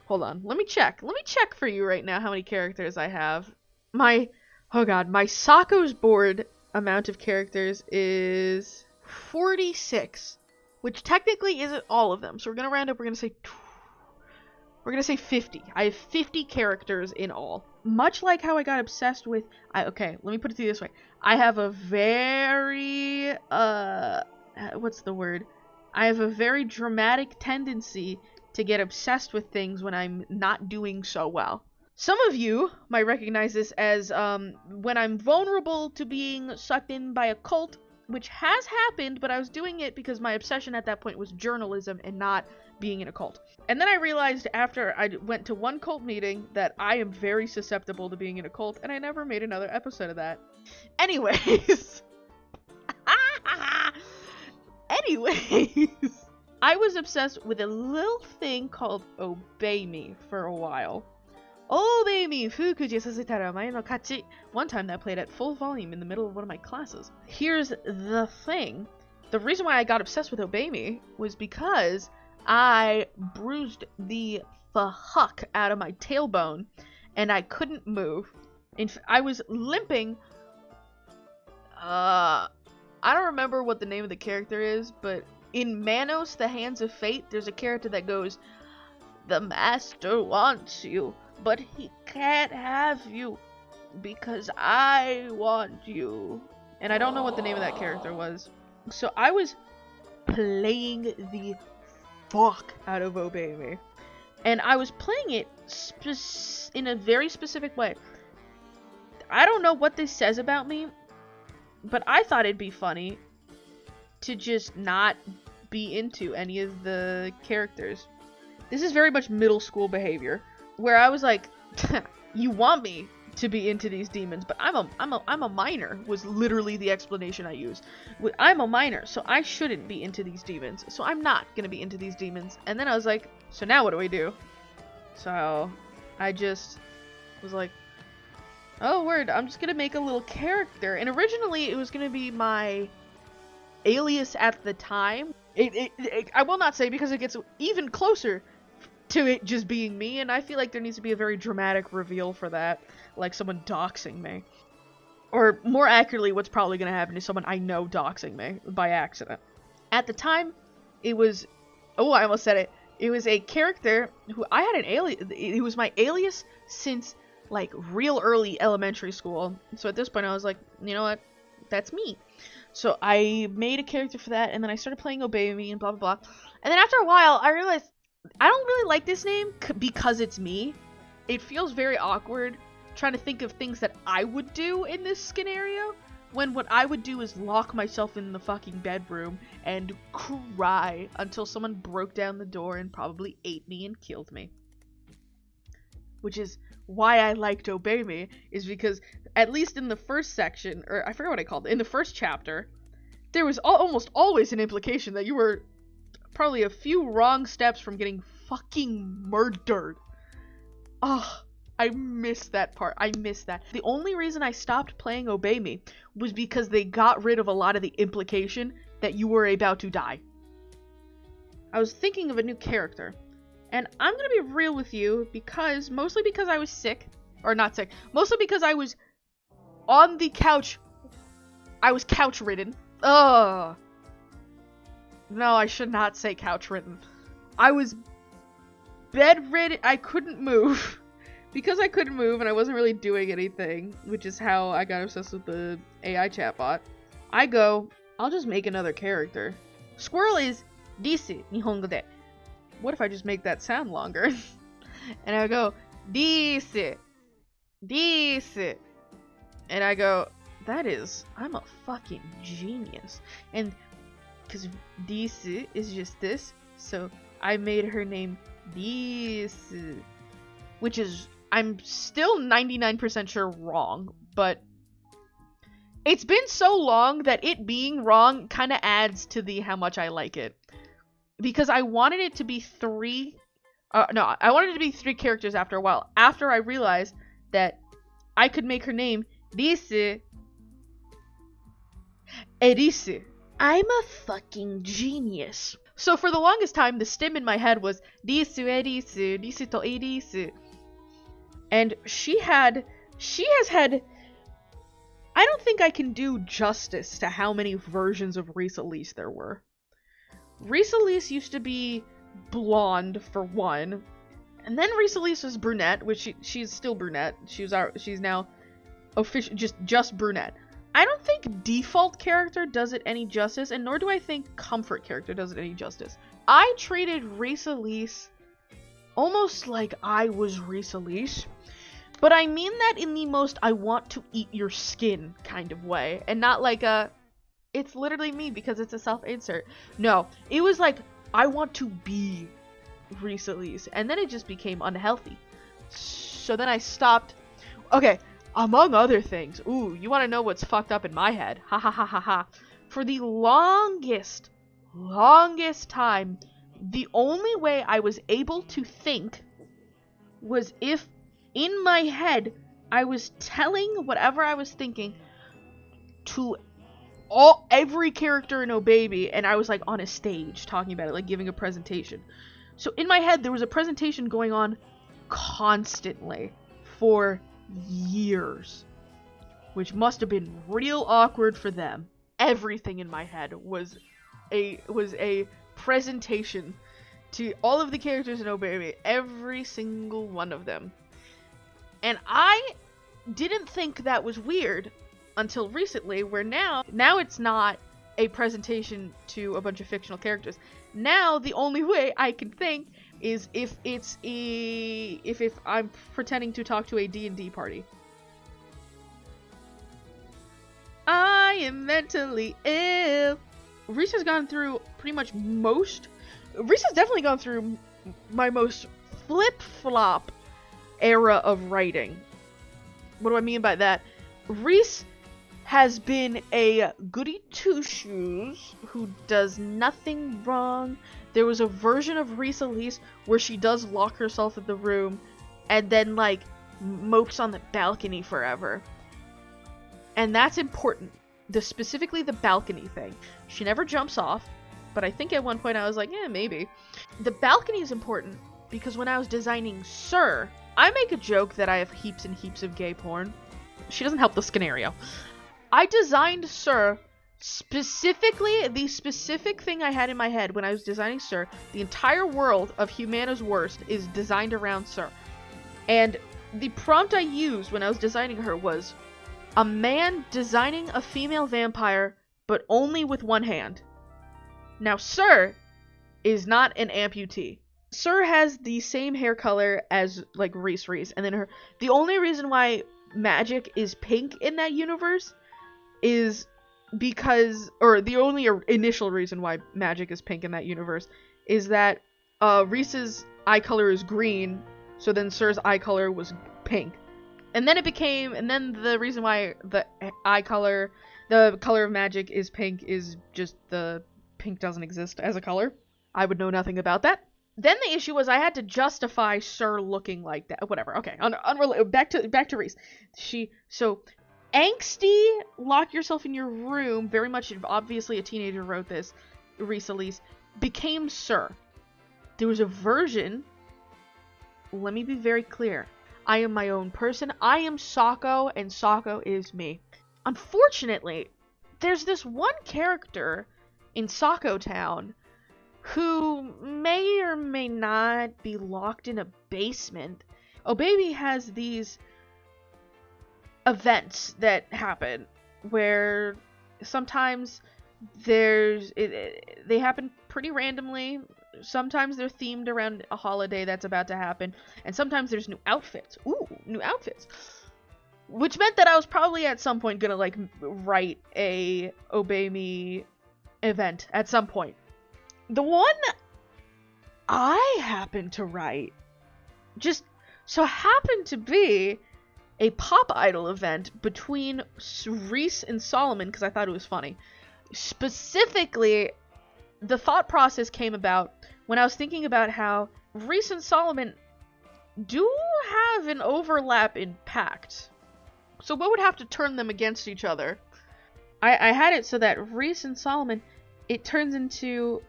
Hold on, let me check. Let me check for you right now how many characters I have. My Sako's board amount of characters is 46, which technically isn't all of them. So we're gonna round up. We're gonna say 50. I have 50 characters in all. Much like how I got obsessed with. Okay, let me put it to you this way. I have a very what's the word? I have a very dramatic tendency to get obsessed with things when I'm not doing so well. Some of you might recognize this as when I'm vulnerable to being sucked in by a cult, which has happened, but I was doing it because my obsession at that point was journalism and not being in a cult. And then I realized after I went to one cult meeting that I am very susceptible to being in a cult, and I never made another episode of that. Anyways. I was obsessed with a little thing called Obey Me for a while. Obey Me, fukuji saseta mae no kachi. One time that played at full volume in the middle of one of my classes. Here's the thing. The reason why I got obsessed with Obey Me was because I bruised the fuck out of my tailbone and I couldn't move. I was limping. I don't remember what the name of the character is, but in Manos, The Hands of Fate, there's a character that goes, "The master wants you, but he can't have you because I want you." And I don't know what the name of that character was. So I was playing the fuck out of Obey Me. And I was playing it in a very specific way. I don't know what this says about me, but I thought it'd be funny to just not be into any of the characters. This is very much middle school behavior, where I was like, you want me to be into these demons, but I'm a minor, was literally the explanation I used. I'm a minor, so I shouldn't be into these demons, so I'm not gonna be into these demons. And then I was like, so now what do we do? So I just was like, oh word, I'm just gonna make a little character. And originally it was gonna be my alias at the time. I will not say, because it gets even closer to it just being me, and I feel like there needs to be a very dramatic reveal for that, like someone doxing me. Or more accurately, what's probably gonna happen is someone I know doxing me by accident. At the time, it was, oh, I almost said it. It was a character who I had an alias. It was my alias since like real early elementary school. So at this point, I was like, you know what? That's me. So I made a character for that, and then I started playing Obey Me and blah blah blah. And then after a while, I realized I don't really like this name because it's me. It feels very awkward trying to think of things that I would do in this scenario, when what I would do is lock myself in the fucking bedroom and cry until someone broke down the door and probably ate me and killed me. Which is why I liked Obey Me, is because at least in the first section, or I forget what I called it, in the first chapter, there was almost always an implication that you were probably a few wrong steps from getting fucking murdered. Ugh, I missed that part. I missed that. The only reason I stopped playing Obey Me was because they got rid of a lot of the implication that you were about to die. I was thinking of a new character, and I'm gonna be real with you, mostly because I was sick, or not sick, mostly because I was on the couch. I was couch ridden. Ugh. No, I should not say couch ridden. I was bedridden. I couldn't move. Because I couldn't move and I wasn't really doing anything, which is how I got obsessed with the AI chatbot, I'll just make another character. Squirrel is disu, Nihongo de. What if I just make that sound longer? And I go, disu, disu. And I go, I'm a fucking genius. And because disu is just this, so I made her name disu. Which is, I'm still 99% sure wrong, but it's been so long that it being wrong kind of adds to the how much I like it. Because I wanted it to be three characters after a while, after I realized that I could make her name Risu Erisu. I'm a fucking genius. So for the longest time, the stim in my head was Risu Erisu, Risu to Erisu. And she has had, I don't think I can do justice to how many versions of Risa Lise there were. Risa Lise used to be blonde for one, and then Risa Lise was brunette, which she's still brunette. She's now official just brunette. I don't think default character does it any justice, and nor do I think comfort character does it any justice. I treated Risa Lise almost like I was Risa Lise. But I mean that in the most I want to eat your skin kind of way. And not like it's literally me because it's a self-insert. No, it was like, I want to be Risa Lise. And then it just became unhealthy. So then I stopped. Okay, among other things. Ooh, you want to know what's fucked up in my head? Ha ha ha ha ha. For the longest time, the only way I was able to think was if in my head I was telling whatever I was thinking to every character in Obey Me, and I was like on a stage talking about it, like giving a presentation. So in my head there was a presentation going on constantly for years, which must have been real awkward for them. Everything in my head was a presentation to all of the characters in Obey Me, every single one of them. And I didn't think that was weird until recently, where now it's not a presentation to a bunch of fictional characters. Now the only way I can think is if I'm pretending to talk to a D&D party. I am mentally ill. Reese has gone through pretty much Reese has definitely gone through my most flip-flop era of writing. What do I mean by that? Reese has been a goody two-shoes who does nothing wrong. There was a version of Reese Elise where she does lock herself in the room and then, like, mopes on the balcony forever. And that's important. Specifically the balcony thing. She never jumps off, but I think at one point I was like, yeah, maybe. The balcony is important because when I was designing Sir, I make a joke that I have heaps and heaps of gay porn. She doesn't help the scenario. I designed Sir specifically, the specific thing I had in my head when I was designing Sir, the entire world of Humana's Worst is designed around Sir. And the prompt I used when I was designing her was a man designing a female vampire, but only with one hand. Now, Sir is not an amputee. Sir has the same hair color as, like, Reese, and then the only reason why magic is pink in that universe is because, or the only initial reason why magic is pink in that universe is that Reese's eye color is green, so then Sir's eye color was pink. And then the reason why the color of magic is pink is just the pink doesn't exist as a color. I would know nothing about that. Then the issue was I had to justify Sir looking like that. Whatever. Okay. Unrelated. Back to Reese. So angsty, lock yourself in your room. Very much obviously a teenager wrote this. Reese Elise became Sir. There was a version. Let me be very clear. I am my own person. I am Saiko, and Saiko is me. Unfortunately, there's this one character in Saiko Town who may or may not be locked in a basement. Oh Baby has these events that happen where sometimes they happen pretty randomly. Sometimes they're themed around a holiday that's about to happen, and sometimes there's new outfits. Ooh, new outfits. Which meant that I was probably at some point gonna, like, write a Obey Me event at some point. The one I happened to write just so happened to be a pop idol event between Reese and Solomon, because I thought it was funny. Specifically, the thought process came about when I was thinking about how Reese and Solomon do have an overlap in pact. So what would have to turn them against each other? I had it so that Reese and Solomon, it turns into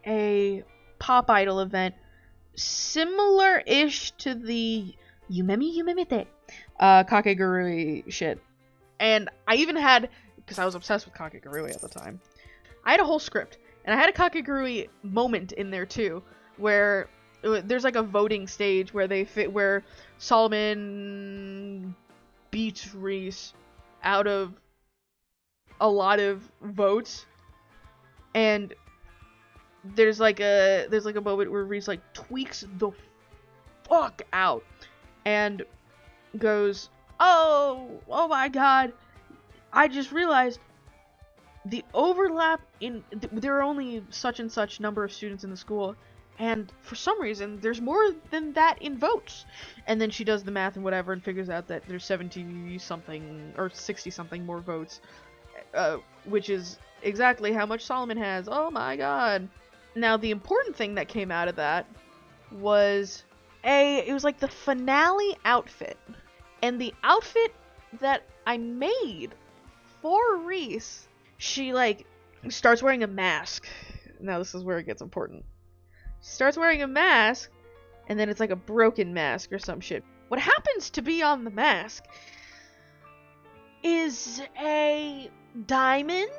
a pop idol event similar-ish to the Yumemite Kakegurui shit. And I even had, because I was obsessed with Kakegurui at the time, I had a whole script. And I had a Kakegurui moment in there too, where there's like a voting stage where Solomon beats Reese out of a lot of votes, and there's like a moment where Reese like tweaks the fuck out and goes, oh my god, I just realized the overlap there are only such and such number of students in the school, and for some reason there's more than that in votes. And then she does the math and whatever and figures out that there's 70 something or 60 something more votes, which is exactly how much Solomon has. Oh my god. Now the important thing that came out of that was it was like the finale outfit, and the outfit that I made for Reese, she, like, starts wearing a mask. Now this is where it gets important. She starts wearing a mask, and then it's like a broken mask or some shit. What happens to be on the mask is a diamond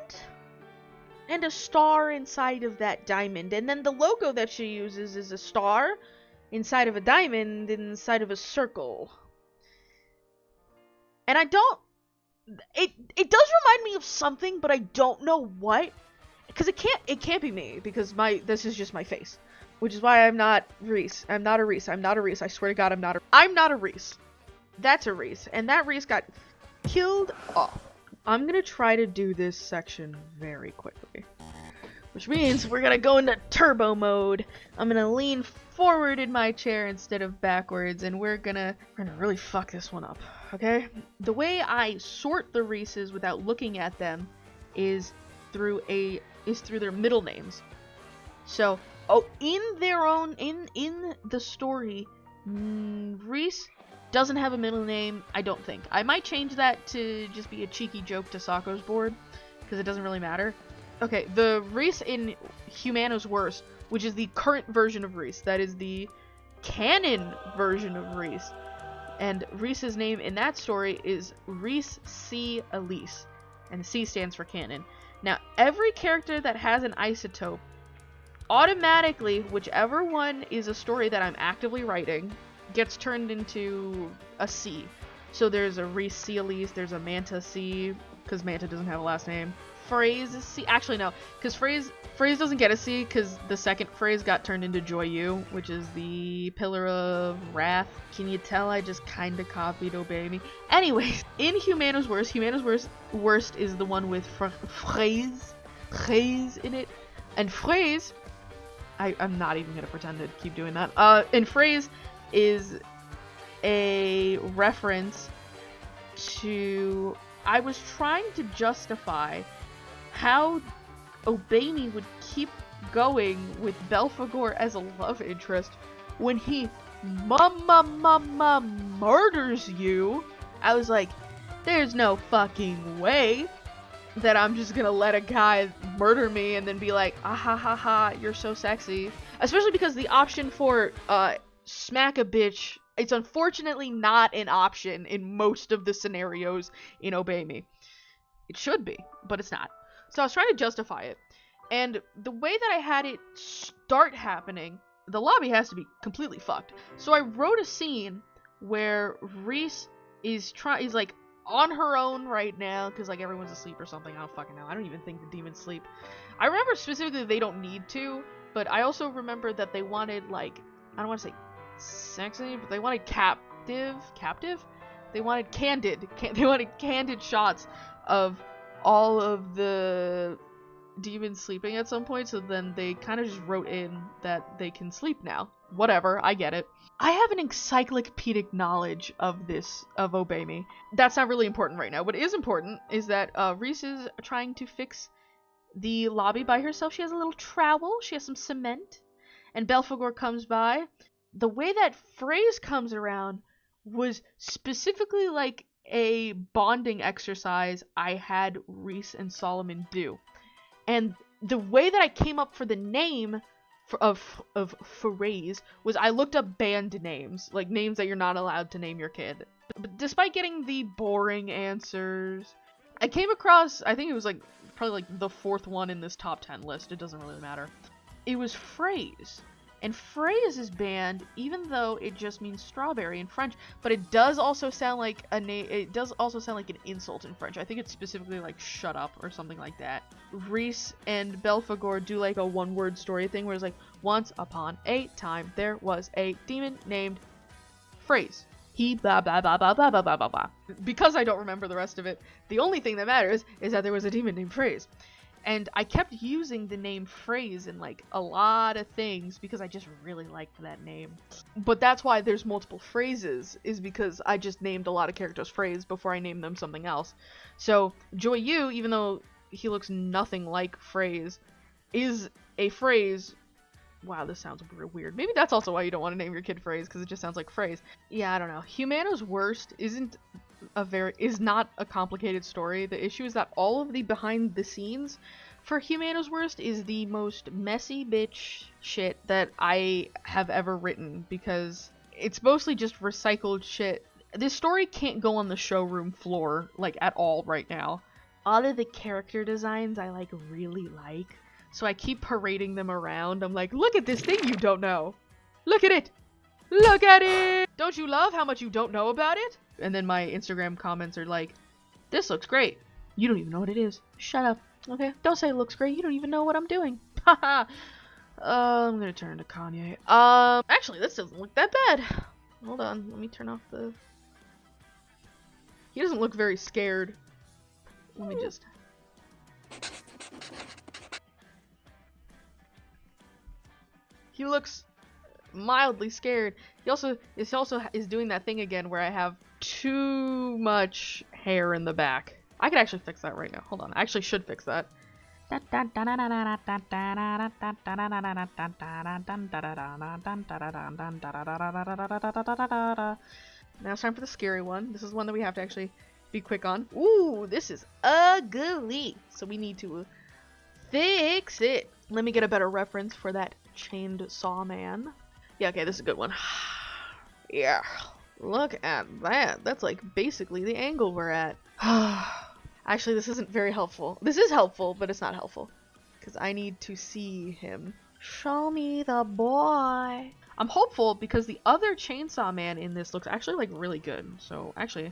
and a star inside of that diamond. And then the logo that she uses is a star inside of a diamond inside of a circle. And I don't it does remind me of something, but I don't know what. Because it can't be me, because this is just my face. Which is why I'm not Reese. I'm not a Reese. I'm not a Reese. I swear to God, I'm not a Reese. That's a Reese. And that Reese got killed off. I'm gonna try to do this section very quickly. Which means we're gonna go into turbo mode. I'm gonna lean forward in my chair instead of backwards, and we're gonna really fuck this one up, okay? The way I sort the Reeses without looking at them is through their middle names. So, in the story, Reese doesn't have a middle name, I don't think. I might change that to just be a cheeky joke to Sako's board, because it doesn't really matter. Okay, the Reese in Humano's Worst, which is the current version of Reese, that is the canon version of Reese. And Reese's name in that story is Reese C. Elise, and C stands for canon. Now, every character that has an isotope, automatically, whichever one is a story that I'm actively writing, gets turned into a C. So there's a Reese C. Elise, there's a Manta C, because Manta doesn't have a last name. Phrase is C. Actually, no, because Phrase doesn't get a C, because the second Phrase got turned into Joy Yu, which is the Pillar of Wrath. Can you tell I just kinda copied Obey Me? Anyways, in Humano's Worst is the one with Phrase in it. And Phrase, I'm not even gonna pretend to keep doing that. And Phrase is a reference to... I was trying to justify how Obey Me would keep going with Belphegor as a love interest when he murders you. I was like, there's no fucking way that I'm just gonna let a guy murder me and then be like, ah ha ha ha, you're so sexy. Especially because the option for smack a bitch, it's unfortunately not an option in most of the scenarios in Obey Me. It should be, but it's not. So I was trying to justify it. And the way that I had it start happening, the lobby has to be completely fucked. So I wrote a scene where Reese is like on her own right now, because like everyone's asleep or something. I don't fucking know. I don't even think the demons sleep. I remember specifically they don't need to, but I also remember that they wanted, like, I don't want to say sexy, but they wanted captive? They wanted candid shots of all of the demons sleeping at some point, so then they kind of just wrote in that they can sleep now. Whatever, I get it. I have an encyclopedic knowledge of Obey Me. That's not really important right now. What is important is that Reese is trying to fix the lobby by herself. She has a little trowel, she has some cement, and Belphegor comes by. The way that Phrase comes around was specifically like a bonding exercise I had Reese and Solomon do. And the way that I came up for the name of Phrase was I looked up band names, like names that you're not allowed to name your kid. But despite getting the boring answers, I came across, I think it was like probably like the fourth one in this top 10 list. It doesn't really matter. It was Phrase. And Phrase is banned, even though it just means strawberry in French. But it does also sound like a name. It does also sound like an insult in French. I think it's specifically like "shut up" or something like that. Reese and Belphegor do like a one-word story thing where it's like, once upon a time there was a demon named Phrase. He blah blah blah blah blah blah blah blah blah. Because I don't remember the rest of it, the only thing that matters is that there was a demon named Phrase. And I kept using the name Phrase in like a lot of things because I just really liked that name. But that's why there's multiple phrases, is because I just named a lot of characters Phrase before I named them something else. So Joy Yu, even though he looks nothing like Phrase, is a Phrase. Wow, this sounds weird. Maybe that's also why you don't want to name your kid Phrase, because it just sounds like Phrase. Yeah, I don't know. Humano's Worst is not a complicated story. The issue is that all of the behind the scenes for Humano's Worst is the most messy bitch shit that I have ever written, because it's mostly just recycled shit. This story can't go on the showroom floor, like, at all right now. All of the character designs I, like, really like, so I keep parading them around. I'm like, look at this thing you don't know! Look at it! Look at it! Don't you love how much you don't know about it? And then my Instagram comments are like, This looks great. You don't even know what it is. Shut up. Okay? Don't say it looks great. You don't even know what I'm doing. Haha. I'm gonna turn to Kanye. Actually, this doesn't look that bad. Hold on. Let me turn off the... He doesn't look very scared. Let me just... He looks mildly scared. He also is doing that thing again where I have too much hair in the back. I could actually fix that right now. Hold on. I actually should fix that. Now it's time for the scary one. This is one that we have to actually be quick on. Ooh, this is ugly. So we need to fix it. Let me get a better reference for that chained saw man. Yeah, okay, this is a good one. Yeah. Look at that. That's like basically the angle we're at. Actually, this isn't very helpful. This is helpful, but it's not helpful. Because I need to see him. Show me the boy. I'm hopeful because the other Chainsaw Man in this looks actually like really good. So actually,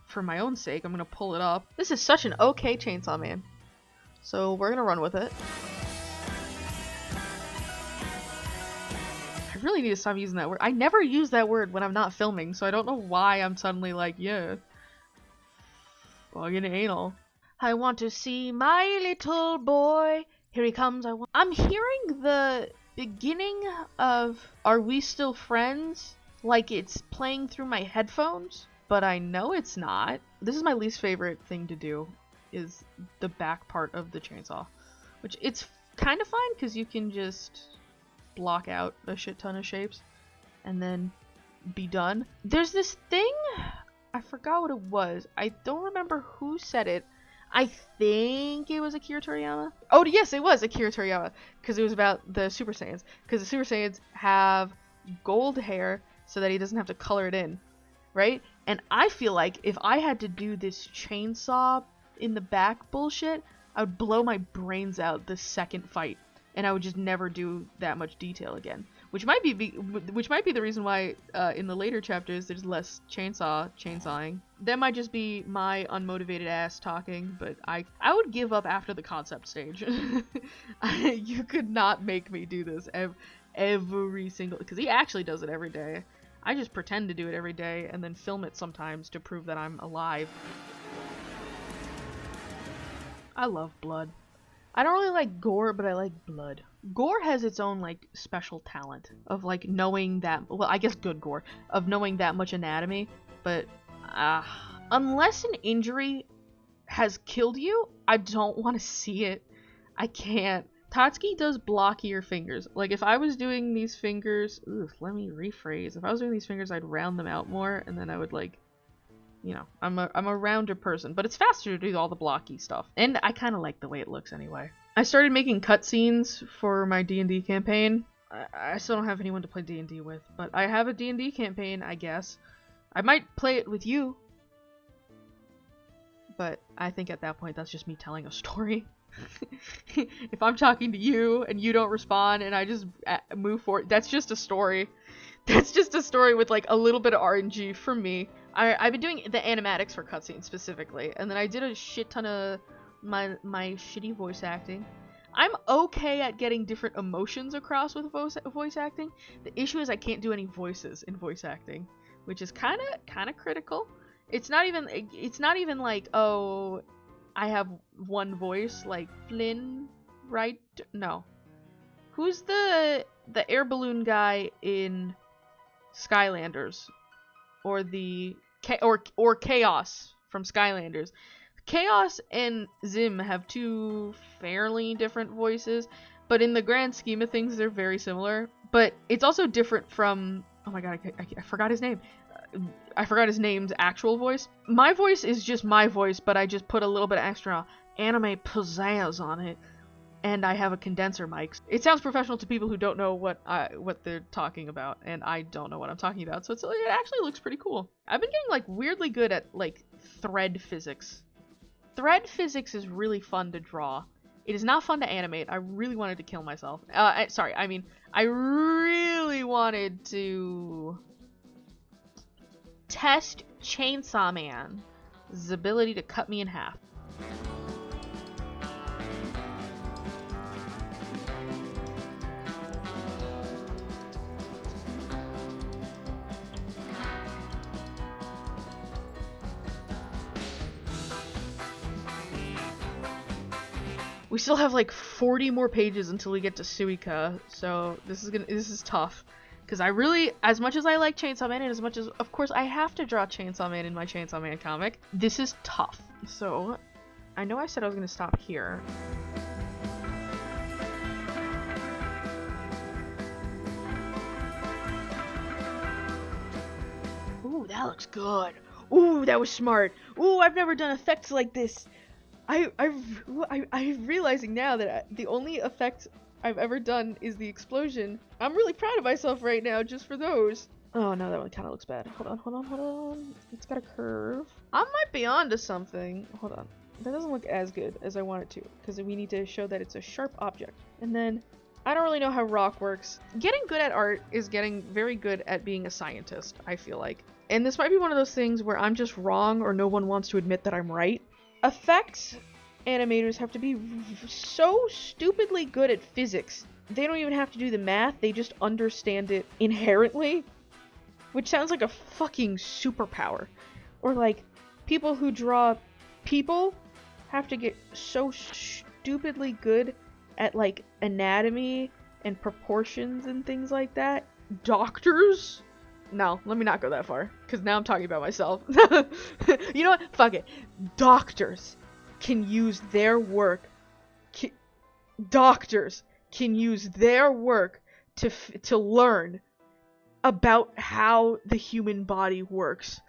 for my own sake, I'm going to pull it up. This is such an okay Chainsaw Man. So we're going to run with it. I really need to stop using that word. I never use that word when I'm not filming, so I don't know why I'm suddenly like, yeah. Fucking anal. I want to see my little boy. Here he comes. I'm hearing the beginning of Are We Still Friends? Like it's playing through my headphones, but I know it's not. This is my least favorite thing to do, is the back part of the chainsaw. Which it's kind of fine because you can just block out a shit ton of shapes and then be done. There's this thing, I forgot what it was. I don't remember who said it. I think it was Akira Toriyama. Oh yes, it was Akira Toriyama, because it was about the Super Saiyans. Because the Super Saiyans have gold hair so that he doesn't have to color it in, right? And I feel like if I had to do this chainsaw in the back bullshit, I would blow my brains out the second fight, and I would just never do that much detail again. Which might be the reason why in the later chapters there's less chainsawing. That might just be my unmotivated ass talking, but I would give up after the concept stage. You could not make me do this every single, because he actually does it every day. I just pretend to do it every day and then film it sometimes to prove that I'm alive. I love blood. I don't really like gore, but I like blood. Gore has its own, like, special talent of, like, knowing that, well, I guess good gore, of knowing that much anatomy, but, unless an injury has killed you, I don't want to see it. I can't. Tatsuki does blockier fingers. Like, if I was doing these fingers, let me rephrase. If I was doing these fingers, I'd round them out more, and then I would, like, you know, I'm a rounder person, but it's faster to do all the blocky stuff. And I kind of like the way it looks anyway. I started making cutscenes for my D&D campaign. I still don't have anyone to play D&D with, but I have a D&D campaign, I guess. I might play it with you, but I think at that point that's just me telling a story. If I'm talking to you and you don't respond and I just move forward, that's just a story. That's just a story with like a little bit of RNG for me. I've been doing the animatics for cutscenes specifically, and then I did a shit ton of my shitty voice acting. I'm okay at getting different emotions across with voice acting. The issue is I can't do any voices in voice acting, which is kind of critical. It's not even like, oh, I have one voice like Flynn, right? No. Who's the air balloon guy in Skylanders, or or Chaos from Skylanders? Chaos and Zim have two fairly different voices, but in the grand scheme of things, they're very similar. But it's also different from, oh my god, I forgot his name. I forgot his name's actual voice. My voice is just my voice, but I just put a little bit of extra anime pizzazz on it. And I have a condenser mic. It sounds professional to people who don't know what they're talking about, and I don't know what I'm talking about, so it actually looks pretty cool. I've been getting like weirdly good at like thread physics. Thread physics is really fun to draw. It is not fun to animate. I really wanted to kill myself. I really wanted to test Chainsaw Man his ability to cut me in half. We still have like 40 more pages until we get to Suika, so this is tough. Because I really, as much as I like Chainsaw Man, and as much as, of course, I have to draw Chainsaw Man in my Chainsaw Man comic, this is tough. So, I know I said I was going to stop here. Ooh, that looks good. Ooh, that was smart. Ooh, I've never done effects like this. I'm realizing now that the only effect I've ever done is the explosion. I'm really proud of myself right now just for those. Oh no, that one kind of looks bad. Hold on. It's got a curve. I might be onto something. Hold on. That doesn't look as good as I want it to, because we need to show that it's a sharp object. And then, I don't really know how rock works. Getting good at art is getting very good at being a scientist, I feel like. And this might be one of those things where I'm just wrong or no one wants to admit that I'm right. Effects animators have to be so stupidly good at physics. They don't even have to do the math, they just understand it inherently. Which sounds like a fucking superpower. Or like, people who draw people have to get so stupidly good at like anatomy and proportions and things like that. Doctors? No, let me not go that far, because now I'm talking about myself. You know what? Fuck it. Doctors can use their work. Doctors can use their work to learn about how the human body works.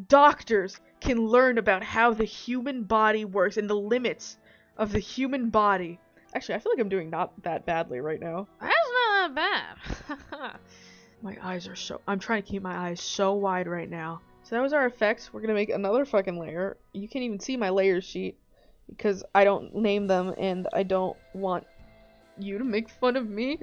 Doctors can learn about how the human body works and the limits of the human body. Actually, I feel like I'm doing not that badly right now. That's not that bad. My eyes are so... I'm trying to keep my eyes so wide right now. So that was our effects. We're gonna make another fucking layer. You can't even see my layers sheet because I don't name them and I don't want you to make fun of me.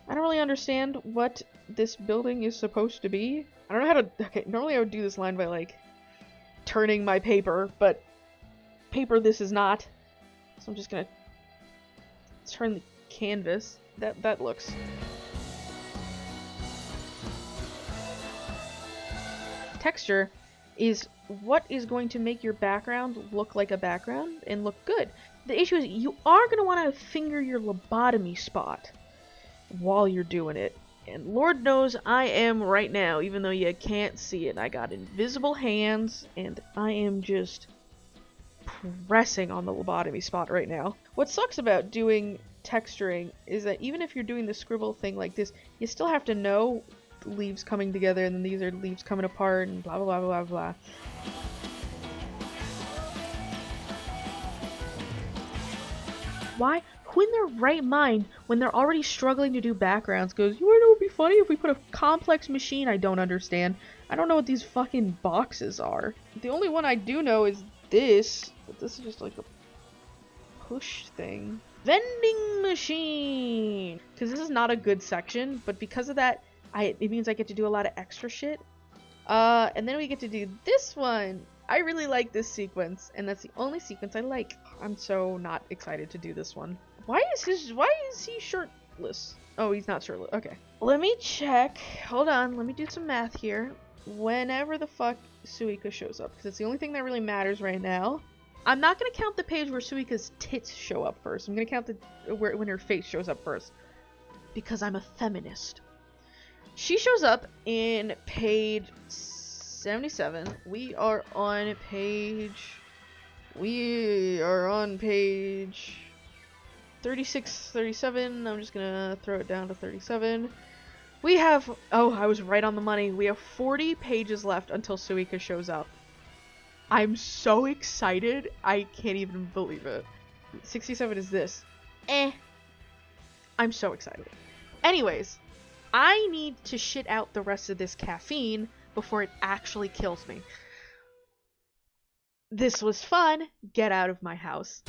I don't really understand what this building is supposed to be. I don't know how to... Okay, normally I would do this line by, like, turning my paper, but paper this is not. So I'm just gonna turn the canvas. That looks... Texture is what is going to make your background look like a background and look good. The issue is you are going to want to finger your lobotomy spot while you're doing it. And Lord knows I am right now, even though you can't see it. I got invisible hands and I am just pressing on the lobotomy spot right now. What sucks about doing texturing is that even if you're doing the scribble thing like this, you still have to know leaves coming together and then these are leaves coming apart and blah blah blah blah blah. Why? Who in their right mind, when they're already struggling to do backgrounds, goes, you wanna know what would be funny if we put a complex machine I don't understand? I don't know what these fucking boxes are. The only one I do know is this, but this is just like a push thing. Vending machine! Because this is not a good section, but because of that, it means I get to do a lot of extra shit. And then we get to do this one. I really like this sequence, and that's the only sequence I like. I'm so not excited to do this one. Why is he shirtless? Oh, he's not shirtless. Okay. Let me check. Hold on. Let me do some math here. Whenever the fuck Suika shows up, because it's the only thing that really matters right now. I'm not going to count the page where Suika's tits show up first. I'm going to count when her face shows up first. Because I'm a feminist. She shows up in page 77. We are on page 36, 37. I'm just gonna throw it down to 37. We have... Oh, I was right on the money. We have 40 pages left until Suika shows up. I'm so excited. I can't even believe it. 67 is this. I'm so excited. Anyways, I need to shit out the rest of this caffeine before it actually kills me. This was fun. Get out of my house.